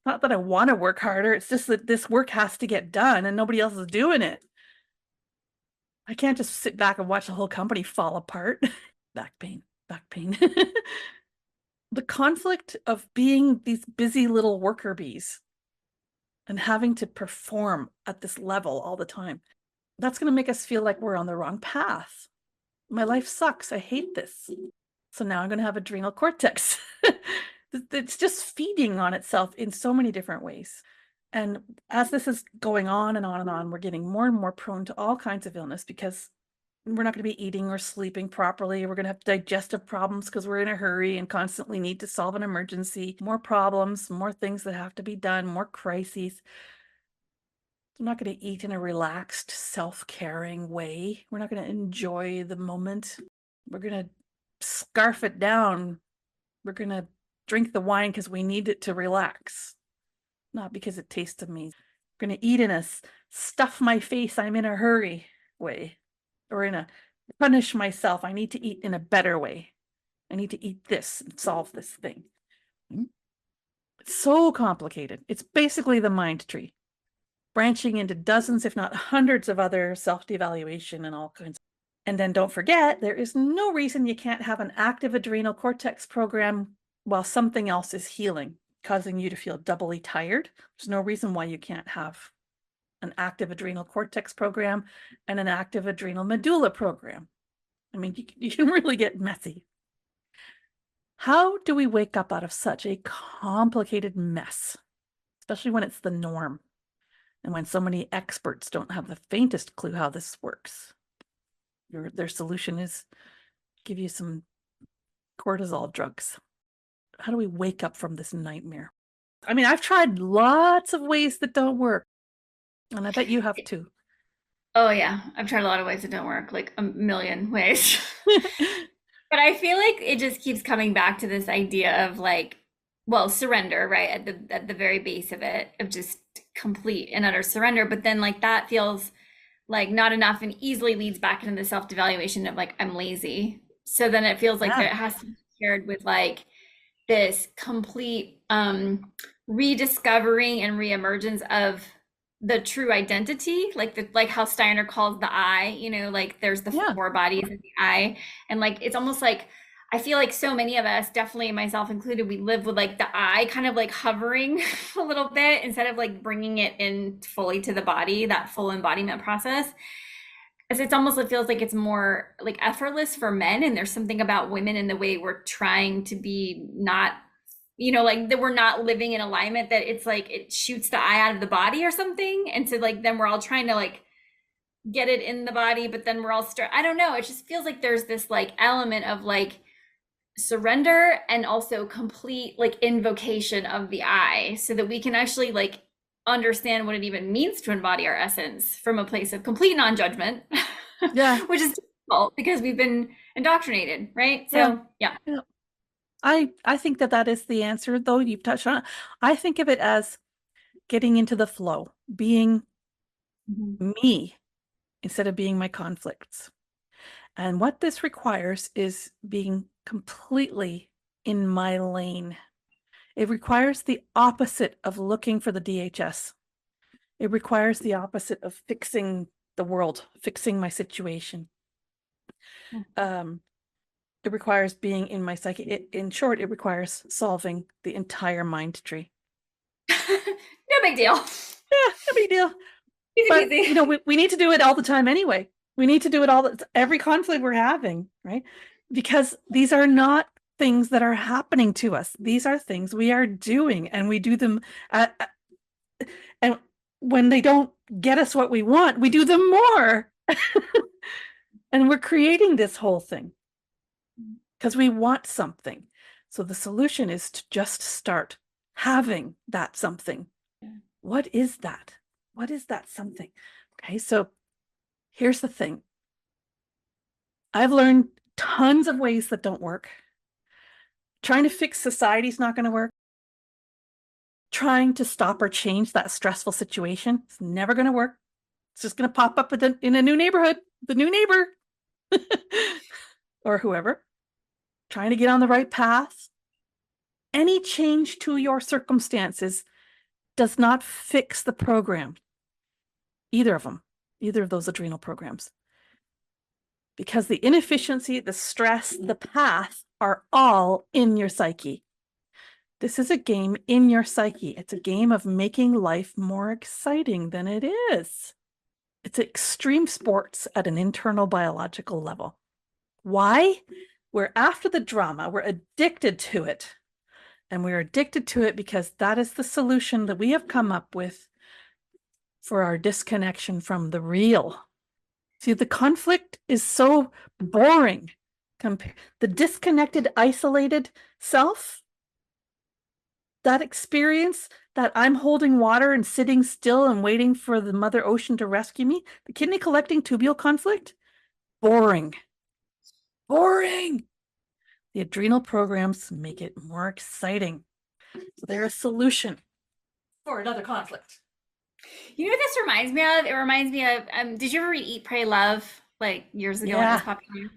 Not that I want to work harder. It's just that this work has to get done and nobody else is doing it. I can't just sit back and watch the whole company fall apart. Back pain, back pain. the conflict of being these busy little worker bees and having to perform at this level all the time, that's going to make us feel like we're on the wrong path. My life sucks. I hate this. So now I'm going to have adrenal cortex. It's just feeding on itself in so many different ways. And as this is going on and on and on, we're getting more and more prone to all kinds of illness because we're not going to be eating or sleeping properly. We're going to have digestive problems because we're in a hurry and constantly need to solve an emergency. More problems, more things that have to be done, more crises. We're not going to eat in a relaxed, self-caring way. We're not going to enjoy the moment. We're going to scarf it down. We're going to drink the wine because we need it to relax, not because it tastes amazing. We're going to eat in a stuff my face, I'm in a hurry way, or in a punish myself, I need to eat in a better way. I need to eat this and solve this thing. It's so complicated. It's basically the mind tree, branching into dozens, if not hundreds of other self-devaluation and all kinds. And then don't forget, there is no reason you can't have an active adrenal cortex program while something else is healing, causing you to feel doubly tired. There's no reason why you can't have an active adrenal cortex program and an active adrenal medulla program. I mean, you can really get messy. How do we wake up out of such a complicated mess, especially when it's the norm and when so many experts don't have the faintest clue how this works? Their solution is give you some cortisol drugs. How do we wake up from this nightmare? I mean, I've tried lots of ways that don't work, and I bet you have too. Oh yeah, I've tried a lot of ways that don't work, like a million ways. But I feel like it just keeps coming back to this idea of like, well, surrender, right? At the very base of it, of just complete and utter surrender. But then like that feels like not enough and easily leads back into the self-devaluation of like, I'm lazy. So then it feels like Yeah. there it has to be paired with like this complete rediscovering and reemergence of the true identity, like how Steiner calls the I, like there's the Yeah. four bodies in the I. And like it's almost like I feel like so many of us, definitely myself included, we live with like the I kind of like hovering a little bit instead of like bringing it in fully to the body, that full embodiment process. As it's almost, it feels like it's more like effortless for men, and there's something about women in the way we're trying to be not, like that we're not living in alignment, that it's like it shoots the eye out of the body or something, and so like then we're all trying to like get it in the body, but then we're all I don't know, it just feels like there's this like element of like surrender and also complete like invocation of the I, so that we can actually like understand what it even means to embody our essence from a place of complete non-judgment. Yeah. Which is difficult because we've been indoctrinated, right? So yeah. I think that is the answer, though. You've touched on it. I think of it as getting into the flow, being me instead of being my conflicts. And what this requires is being completely in my lane. It requires the opposite of looking for the DHS. It requires the opposite of fixing the world, fixing my situation. It requires being in my psyche. In short, it requires solving the entire mind tree. No big deal. Yeah, no big deal. Easy But peasy. we need to do it all the time anyway. We need to do it every conflict we're having, right? Because these are not things that are happening to us. These are things we are doing, and we do them. And when they don't get us what we want, we do them more. And we're creating this whole thing because we want something. So the solution is to just start having that something. What is that? What is that something? Okay, so here's the thing. I've learned tons of ways that don't work. Trying to fix society is not going to work. Trying to stop or change that stressful situation is never going to work. It's just going to pop up in a new neighborhood, the new neighbor or whoever. Trying to get on the right path. Any change to your circumstances does not fix the program. Either of them, either of those adrenal programs. Because the inefficiency, the stress, the path are all in your psyche. This is a game in your psyche. It's a game of making life more exciting than it is. It's extreme sports at an internal biological level. Why? We're after the drama. We're addicted to it. And we're addicted to it because that is the solution that we have come up with for our disconnection from the real. See, the conflict is so boring. The disconnected, isolated self, that experience that I'm holding water and sitting still and waiting for the Mother Ocean to rescue me, the kidney collecting tubule conflict, boring. Boring. The adrenal programs make it more exciting. So they're a solution for another conflict. You know what this reminds me of? It reminds me of, did you ever read Eat, Pray, Love, like years ago when it was popular?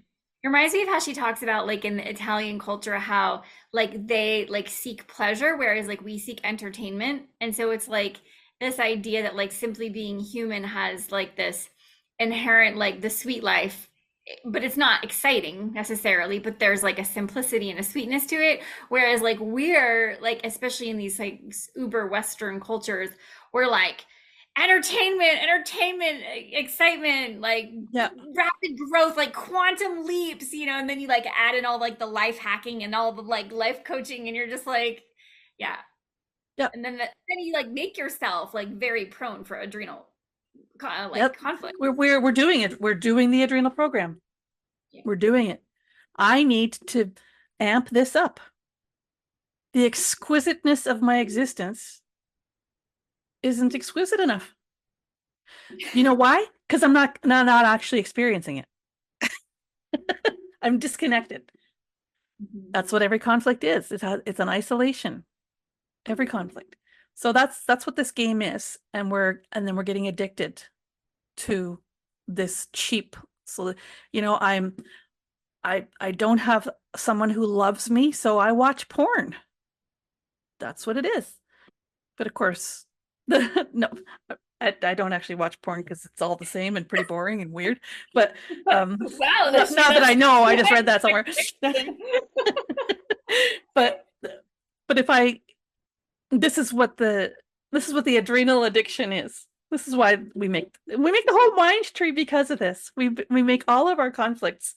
It reminds me of how she talks about like in the Italian culture, how like they like seek pleasure, whereas like we seek entertainment. And so it's like this idea that like simply being human has like this inherent, like the sweet life, but it's not exciting necessarily, but there's like a simplicity and a sweetness to it. Whereas like we're like, especially in these like uber Western cultures, we're like, entertainment, excitement, like rapid growth, like quantum leaps, you know, and then you like add in all like the life hacking and all the like life coaching, and you're just like, yeah. And then you like make yourself like very prone for adrenal conflict. We're doing it. We're doing the adrenal program. Yeah. We're doing it. I need to amp this up. The exquisiteness of my existence isn't exquisite enough. You know why? Because I'm not actually experiencing it. I'm disconnected. That's what every conflict is. It's an isolation. Every conflict. So that's what this game is, and then we're getting addicted to this cheap. So you know, I don't have someone who loves me, so I watch porn. That's what it is. But of course, no, I don't actually watch porn because it's all the same and pretty boring and weird. But wow, now that I know, I just read that somewhere. but this is what the adrenal addiction is. This is why we make the whole mind tree because of this. We make all of our conflicts,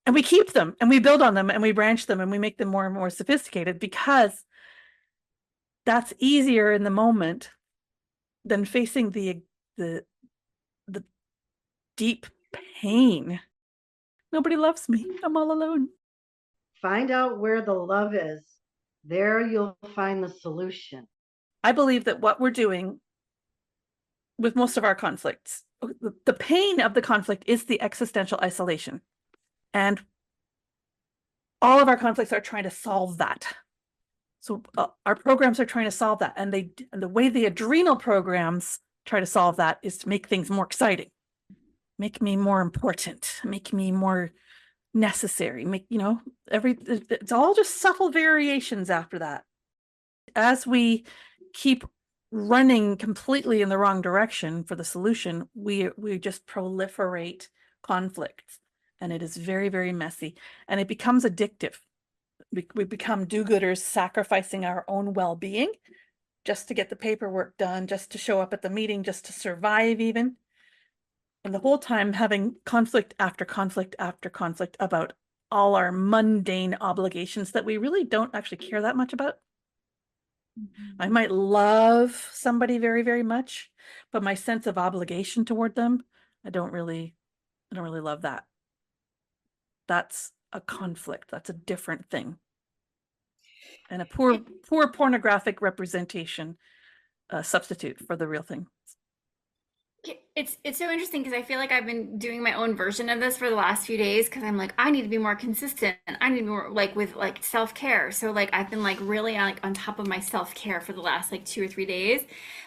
and we keep them, and we build on them, and we branch them, and we make them more and more sophisticated because that's easier in the moment than facing the deep pain. Nobody loves me. I'm all alone. Find out where the love is. There you'll find the solution. I believe that what we're doing with most of our conflicts, the pain of the conflict is the existential isolation. And all of our conflicts are trying to solve that. So our programs are trying to solve that. And the way the adrenal programs try to solve that is to make things more exciting, make me more important, make me more necessary, it's all just subtle variations after that. As we keep running completely in the wrong direction for the solution, we just proliferate conflicts, and it is very, very messy, and it becomes addictive. We become do-gooders, sacrificing our own well-being just to get the paperwork done, just to show up at the meeting, just to survive even. And the whole time having conflict after conflict after conflict about all our mundane obligations that we really don't actually care that much about. I might love somebody very, very much, but my sense of obligation toward them, I don't really love that. That's a conflict. That's a different thing. And a poor pornographic representation, substitute for the real thing. It's so interesting because I feel like I've been doing my own version of this for the last few days because I'm like, I need to be more consistent. I need to be more like with like self-care. So like I've been like really like on top of my self-care for the last like 2 or 3 days.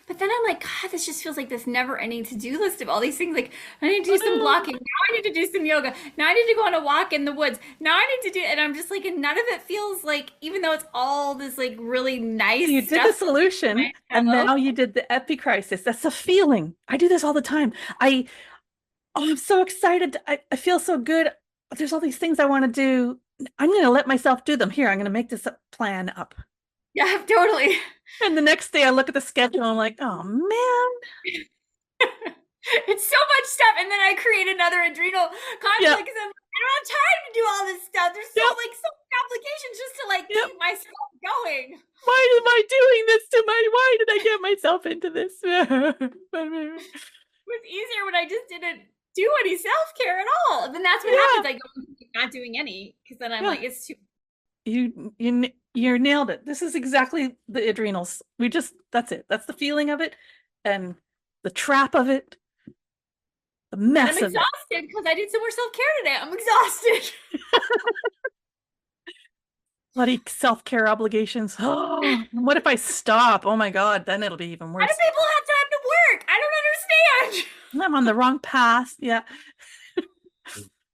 But then I'm like, God, this just feels like this never-ending to-do list of all these things. Like I need to do some blocking. Now I need to do some yoga. Now I need to go on a walk in the woods. Now I need to do, and I'm just like, and none of it feels like, even though it's all this like really nice. You did the solution, and now you did the epicrisis. That's a feeling. I do this all the time. I'm so excited. I feel so good. There's all these things I want to do. I'm going to let myself do them. Here, I'm going to make this plan up. Yeah, totally. And the next day I look at the schedule and I'm like, oh man. It's so much stuff. And then I create another adrenal conflict because I'm like, I don't have time to do all this stuff. There's so many complications just to like keep myself going. Why am I doing this to why did I get myself into this? It was easier when I just didn't do any self-care at all. And then that's what happens. I go not doing any because then I'm like, it's too. You nailed it. This is exactly the adrenals. That's it. That's the feeling of it and the trap of it. The mess I'm exhausted because I did so much self-care today. I'm exhausted. Bloody self-care obligations. Oh, what if I stop? Oh my God, then it'll be even worse. How do people have time to work? I don't understand. I'm on the wrong path. Yeah.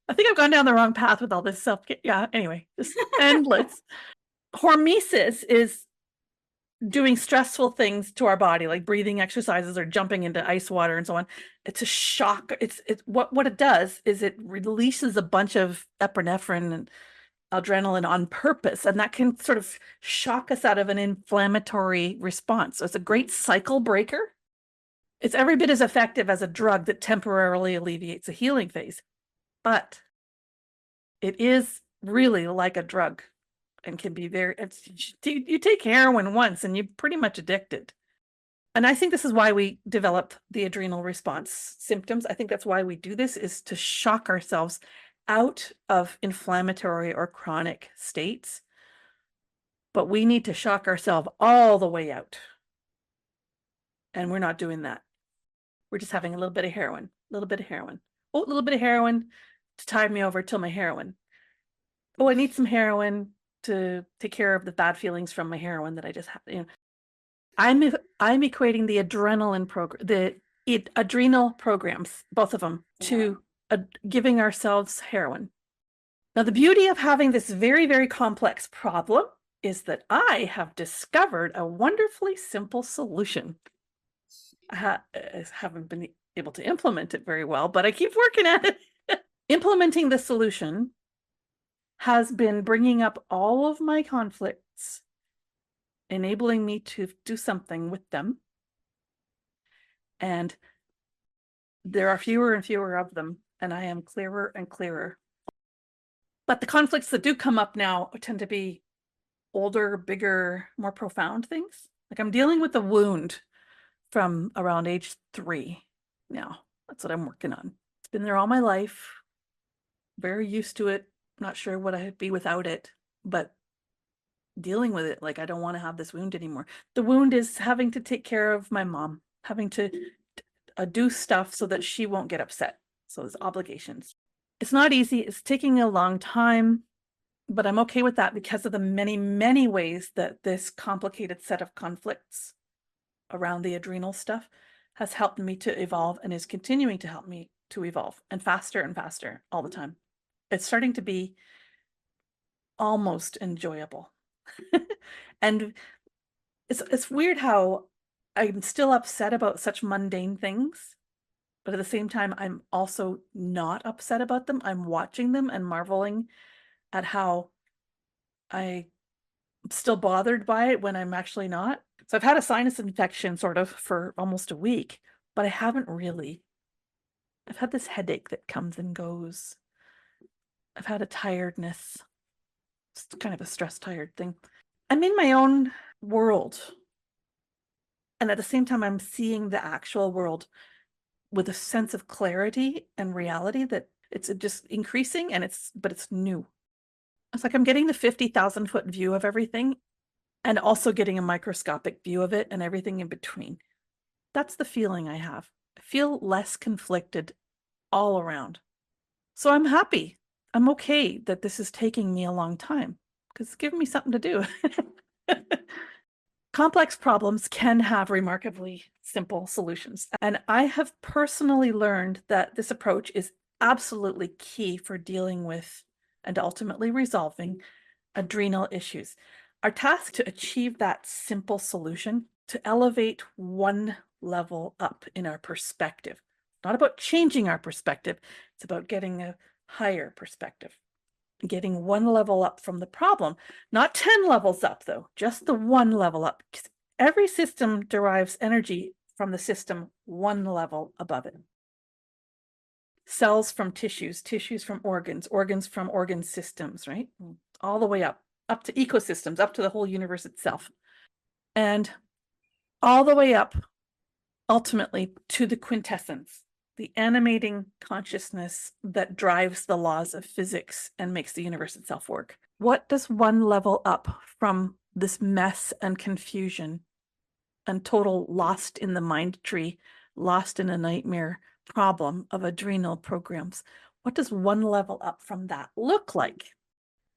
I think I've gone down the wrong path with all this self-care. Yeah, anyway, just endless. Hormesis is doing stressful things to our body, like breathing exercises or jumping into ice water and so on. It's a shock. It's what it does is it releases a bunch of epinephrine and adrenaline on purpose, and that can sort of shock us out of an inflammatory response. So it's a great cycle breaker. It's every bit as effective as a drug that temporarily alleviates a healing phase, but it is really like a drug and can be you take heroin once and you're pretty much addicted. And I think this is why we develop the adrenal response symptoms. I think that's why we do this, is to shock ourselves out of inflammatory or chronic states. But we need to shock ourselves all the way out. And we're not doing that. We're just having a little bit of heroin, a little bit of heroin. Oh, a little bit of heroin to tide me over till my heroin. Oh, I need some heroin to take care of the bad feelings from my heroin that I just had. You know, I'm equating the adrenaline program, the adrenal programs, both of them, to giving ourselves heroin. Now, the beauty of having this very, very complex problem is that I have discovered a wonderfully simple solution. I haven't been able to implement it very well, but I keep working at it. Implementing the solution has been bringing up all of my conflicts, enabling me to do something with them. And there are fewer and fewer of them, and I am clearer and clearer. But the conflicts that do come up now tend to be older, bigger, more profound things. Like I'm dealing with a wound from around age 3 now. That's what I'm working on. It's been there all my life. Very used to it. Not sure what I'd be without it, but dealing with it, like I don't want to have this wound anymore. The wound is having to take care of my mom, having to do stuff so that she won't get upset. So there's obligations. It's not easy. It's taking a long time, but I'm okay with that because of the many, many ways that this complicated set of conflicts around the adrenal stuff has helped me to evolve and is continuing to help me to evolve, and faster all the time. It's starting to be almost enjoyable. And it's weird how I'm still upset about such mundane things, but at the same time, I'm also not upset about them. I'm watching them and marveling at how I'm still bothered by it when I'm actually not. So I've had a sinus infection sort of for almost a week, but I haven't really. I've had this headache that comes and goes. I've had a tiredness. It's kind of a stress tired thing. I'm in my own world. And at the same time, I'm seeing the actual world with a sense of clarity and reality that it's just increasing, and but it's new. It's like I'm getting the 50,000 foot view of everything and also getting a microscopic view of it and everything in between. That's the feeling I have. I feel less conflicted all around. So I'm happy. I'm okay that this is taking me a long time because it's giving me something to do. Complex problems can have remarkably simple solutions. And I have personally learned that this approach is absolutely key for dealing with and ultimately resolving adrenal issues. Our task to achieve that simple solution, to elevate one level up in our perspective. Not about changing our perspective, it's about getting a higher perspective. getting one level up from the problem, not 10 levels up though, just the one level up. Every system derives energy from the system one level above it. Cells from tissues, tissues from organs, organs from organ systems, right? All the way up to ecosystems, up to the whole universe itself. And all the way up, ultimately, to the quintessence, the animating consciousness that drives the laws of physics and makes the universe itself work. What does one level up from this mess and confusion and total lost in the mind tree, lost in a nightmare problem of adrenal programs? What does one level up from that look like?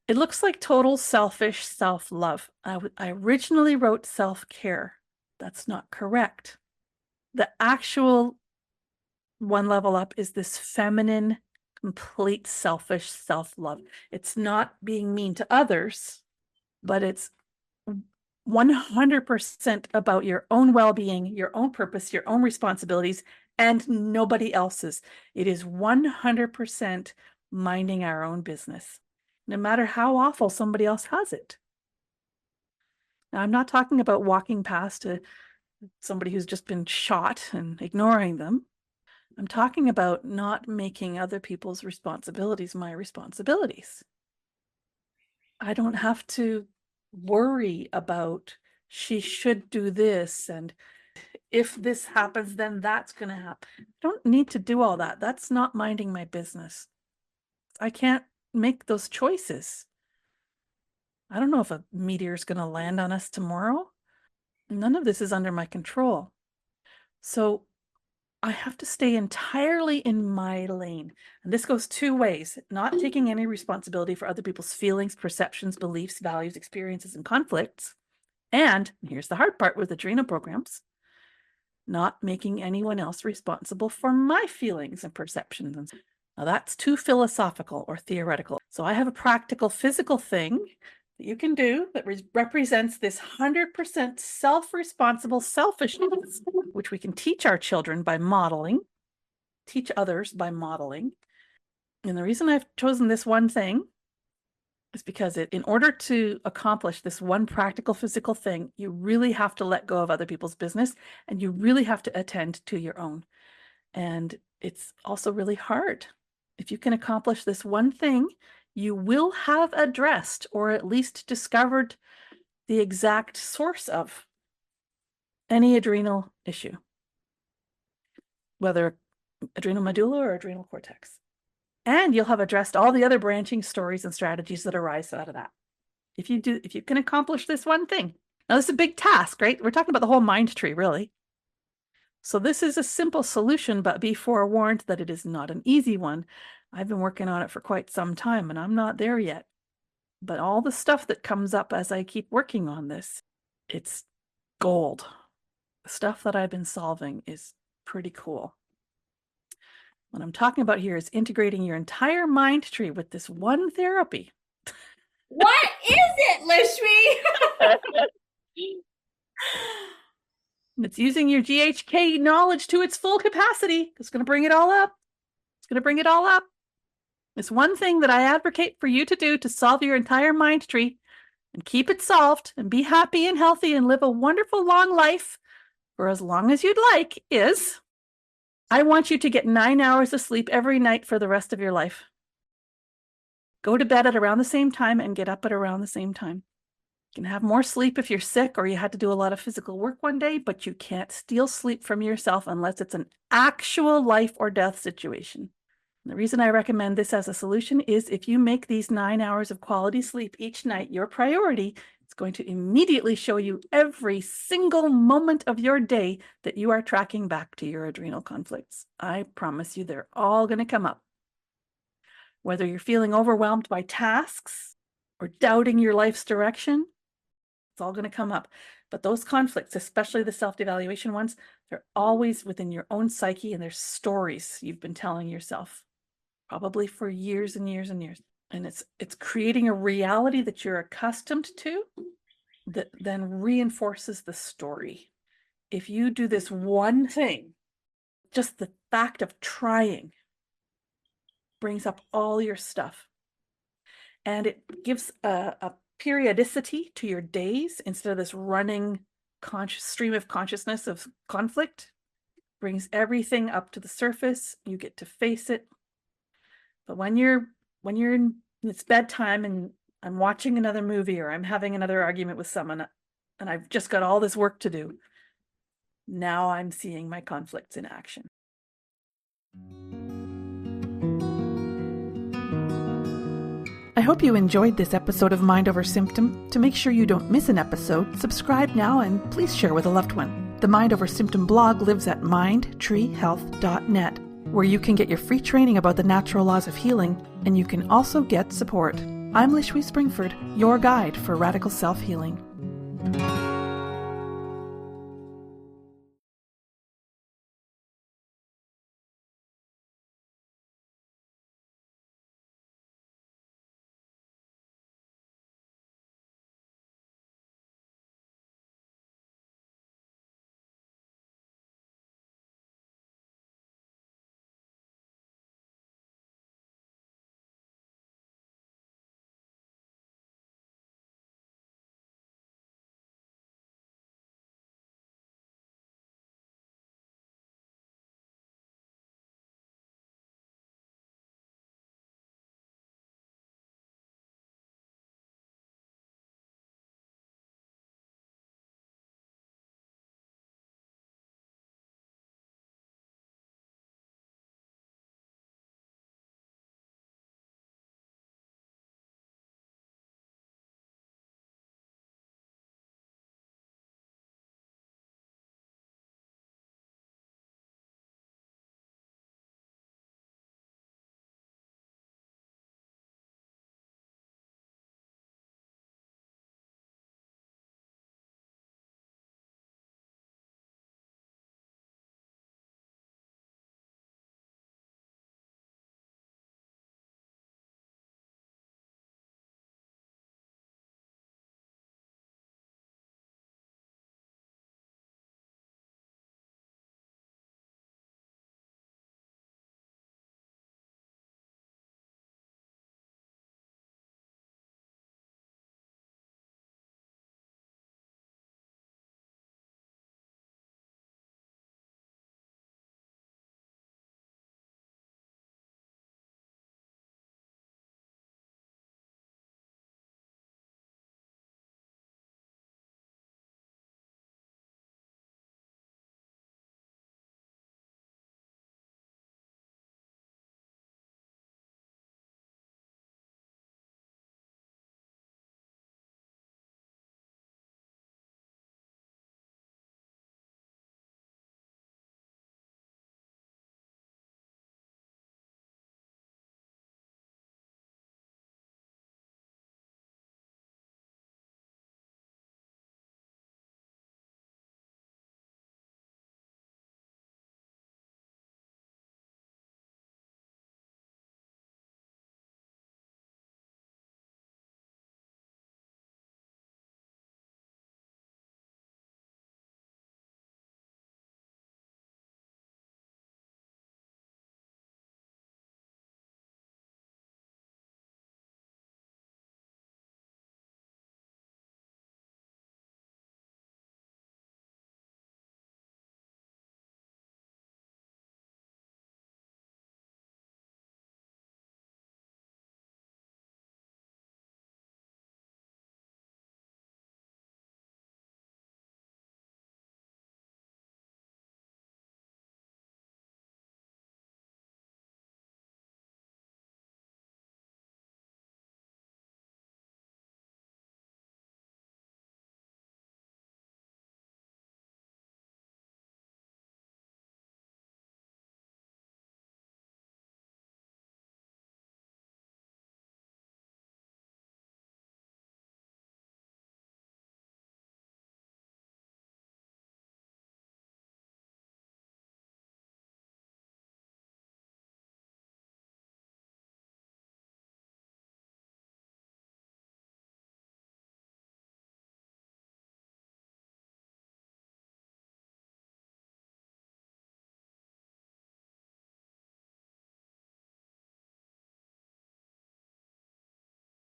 It looks like total selfish self-love. I originally wrote self-care. That's not correct. The actual one level up is this feminine, complete selfish self-love. It's not being mean to others, but it's 100% about your own well-being, your own purpose, your own responsibilities, and nobody else's. It is 100% minding our own business, no matter how awful somebody else has it. Now, I'm not talking about walking past somebody who's just been shot and ignoring them. I'm talking about not making other people's responsibilities my responsibilities. I don't have to worry about she should do this, and if this happens, then that's going to happen. I don't need to do all that. That's not minding my business. I can't make those choices. I don't know if a meteor is going to land on us tomorrow. None of this is under my control. So I have to stay entirely in my lane. And this goes two ways: not taking any responsibility for other people's feelings, perceptions, beliefs, values, experiences, and conflicts. And here's the hard part with adrenal programs: not making anyone else responsible for my feelings and perceptions. Now that's too philosophical or theoretical. So I have a practical physical thing that you can do that represents this 100% self-responsible selfishness, which we can teach our children by modeling, teach others by modeling. And the reason I've chosen this one thing is because in order to accomplish this one practical physical thing, you really have to let go of other people's business, and you really have to attend to your own. And it's also really hard. If you can accomplish this one thing, you will have addressed or at least discovered the exact source of any adrenal issue, whether adrenal medulla or adrenal cortex. And you'll have addressed all the other branching stories and strategies that arise out of that. If you can accomplish this one thing. Now, this is a big task, right? We're talking about the whole mind tree, really. So this is a simple solution, but be forewarned that it is not an easy one. I've been working on it for quite some time, and I'm not there yet. But all the stuff that comes up as I keep working on this, it's gold. The stuff that I've been solving is pretty cool. What I'm talking about here is integrating your entire mind tree with this one therapy. What is it, Lishmi? It's using your GHK knowledge to its full capacity. It's going to bring it all up. It's going to bring it all up. It's one thing that I advocate for you to do to solve your entire mind tree and keep it solved and be happy and healthy and live a wonderful long life for as long as you'd like is, I want you to get 9 hours of sleep every night for the rest of your life. Go to bed at around the same time and get up at around the same time. You can have more sleep if you're sick or you had to do a lot of physical work one day, but you can't steal sleep from yourself unless it's an actual life or death situation. And the reason I recommend this as a solution is if you make these 9 hours of quality sleep each night your priority, it's going to immediately show you every single moment of your day that you are tracking back to your adrenal conflicts. I promise you they're all going to come up. Whether you're feeling overwhelmed by tasks or doubting your life's direction, it's all going to come up. But those conflicts, especially the self-devaluation ones, they're always within your own psyche, and there's stories you've been telling yourself, probably for years and years and years. And it's creating a reality that you're accustomed to that then reinforces the story. If you do this one thing, just the fact of trying brings up all your stuff. and it gives a periodicity to your days instead of this running stream of consciousness of conflict. Brings everything up to the surface. You get to face it. But when you're in it's bedtime and I'm watching another movie or I'm having another argument with someone and I've just got all this work to do, now I'm seeing my conflicts in action. I hope you enjoyed this episode of Mind Over Symptom. To make sure you don't miss an episode, subscribe now and please share with a loved one. The Mind Over Symptom blog lives at mindtreehealth.net, where you can get your free training about the natural laws of healing, and you can also get support. I'm Lishwi Springford, your guide for radical self-healing.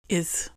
is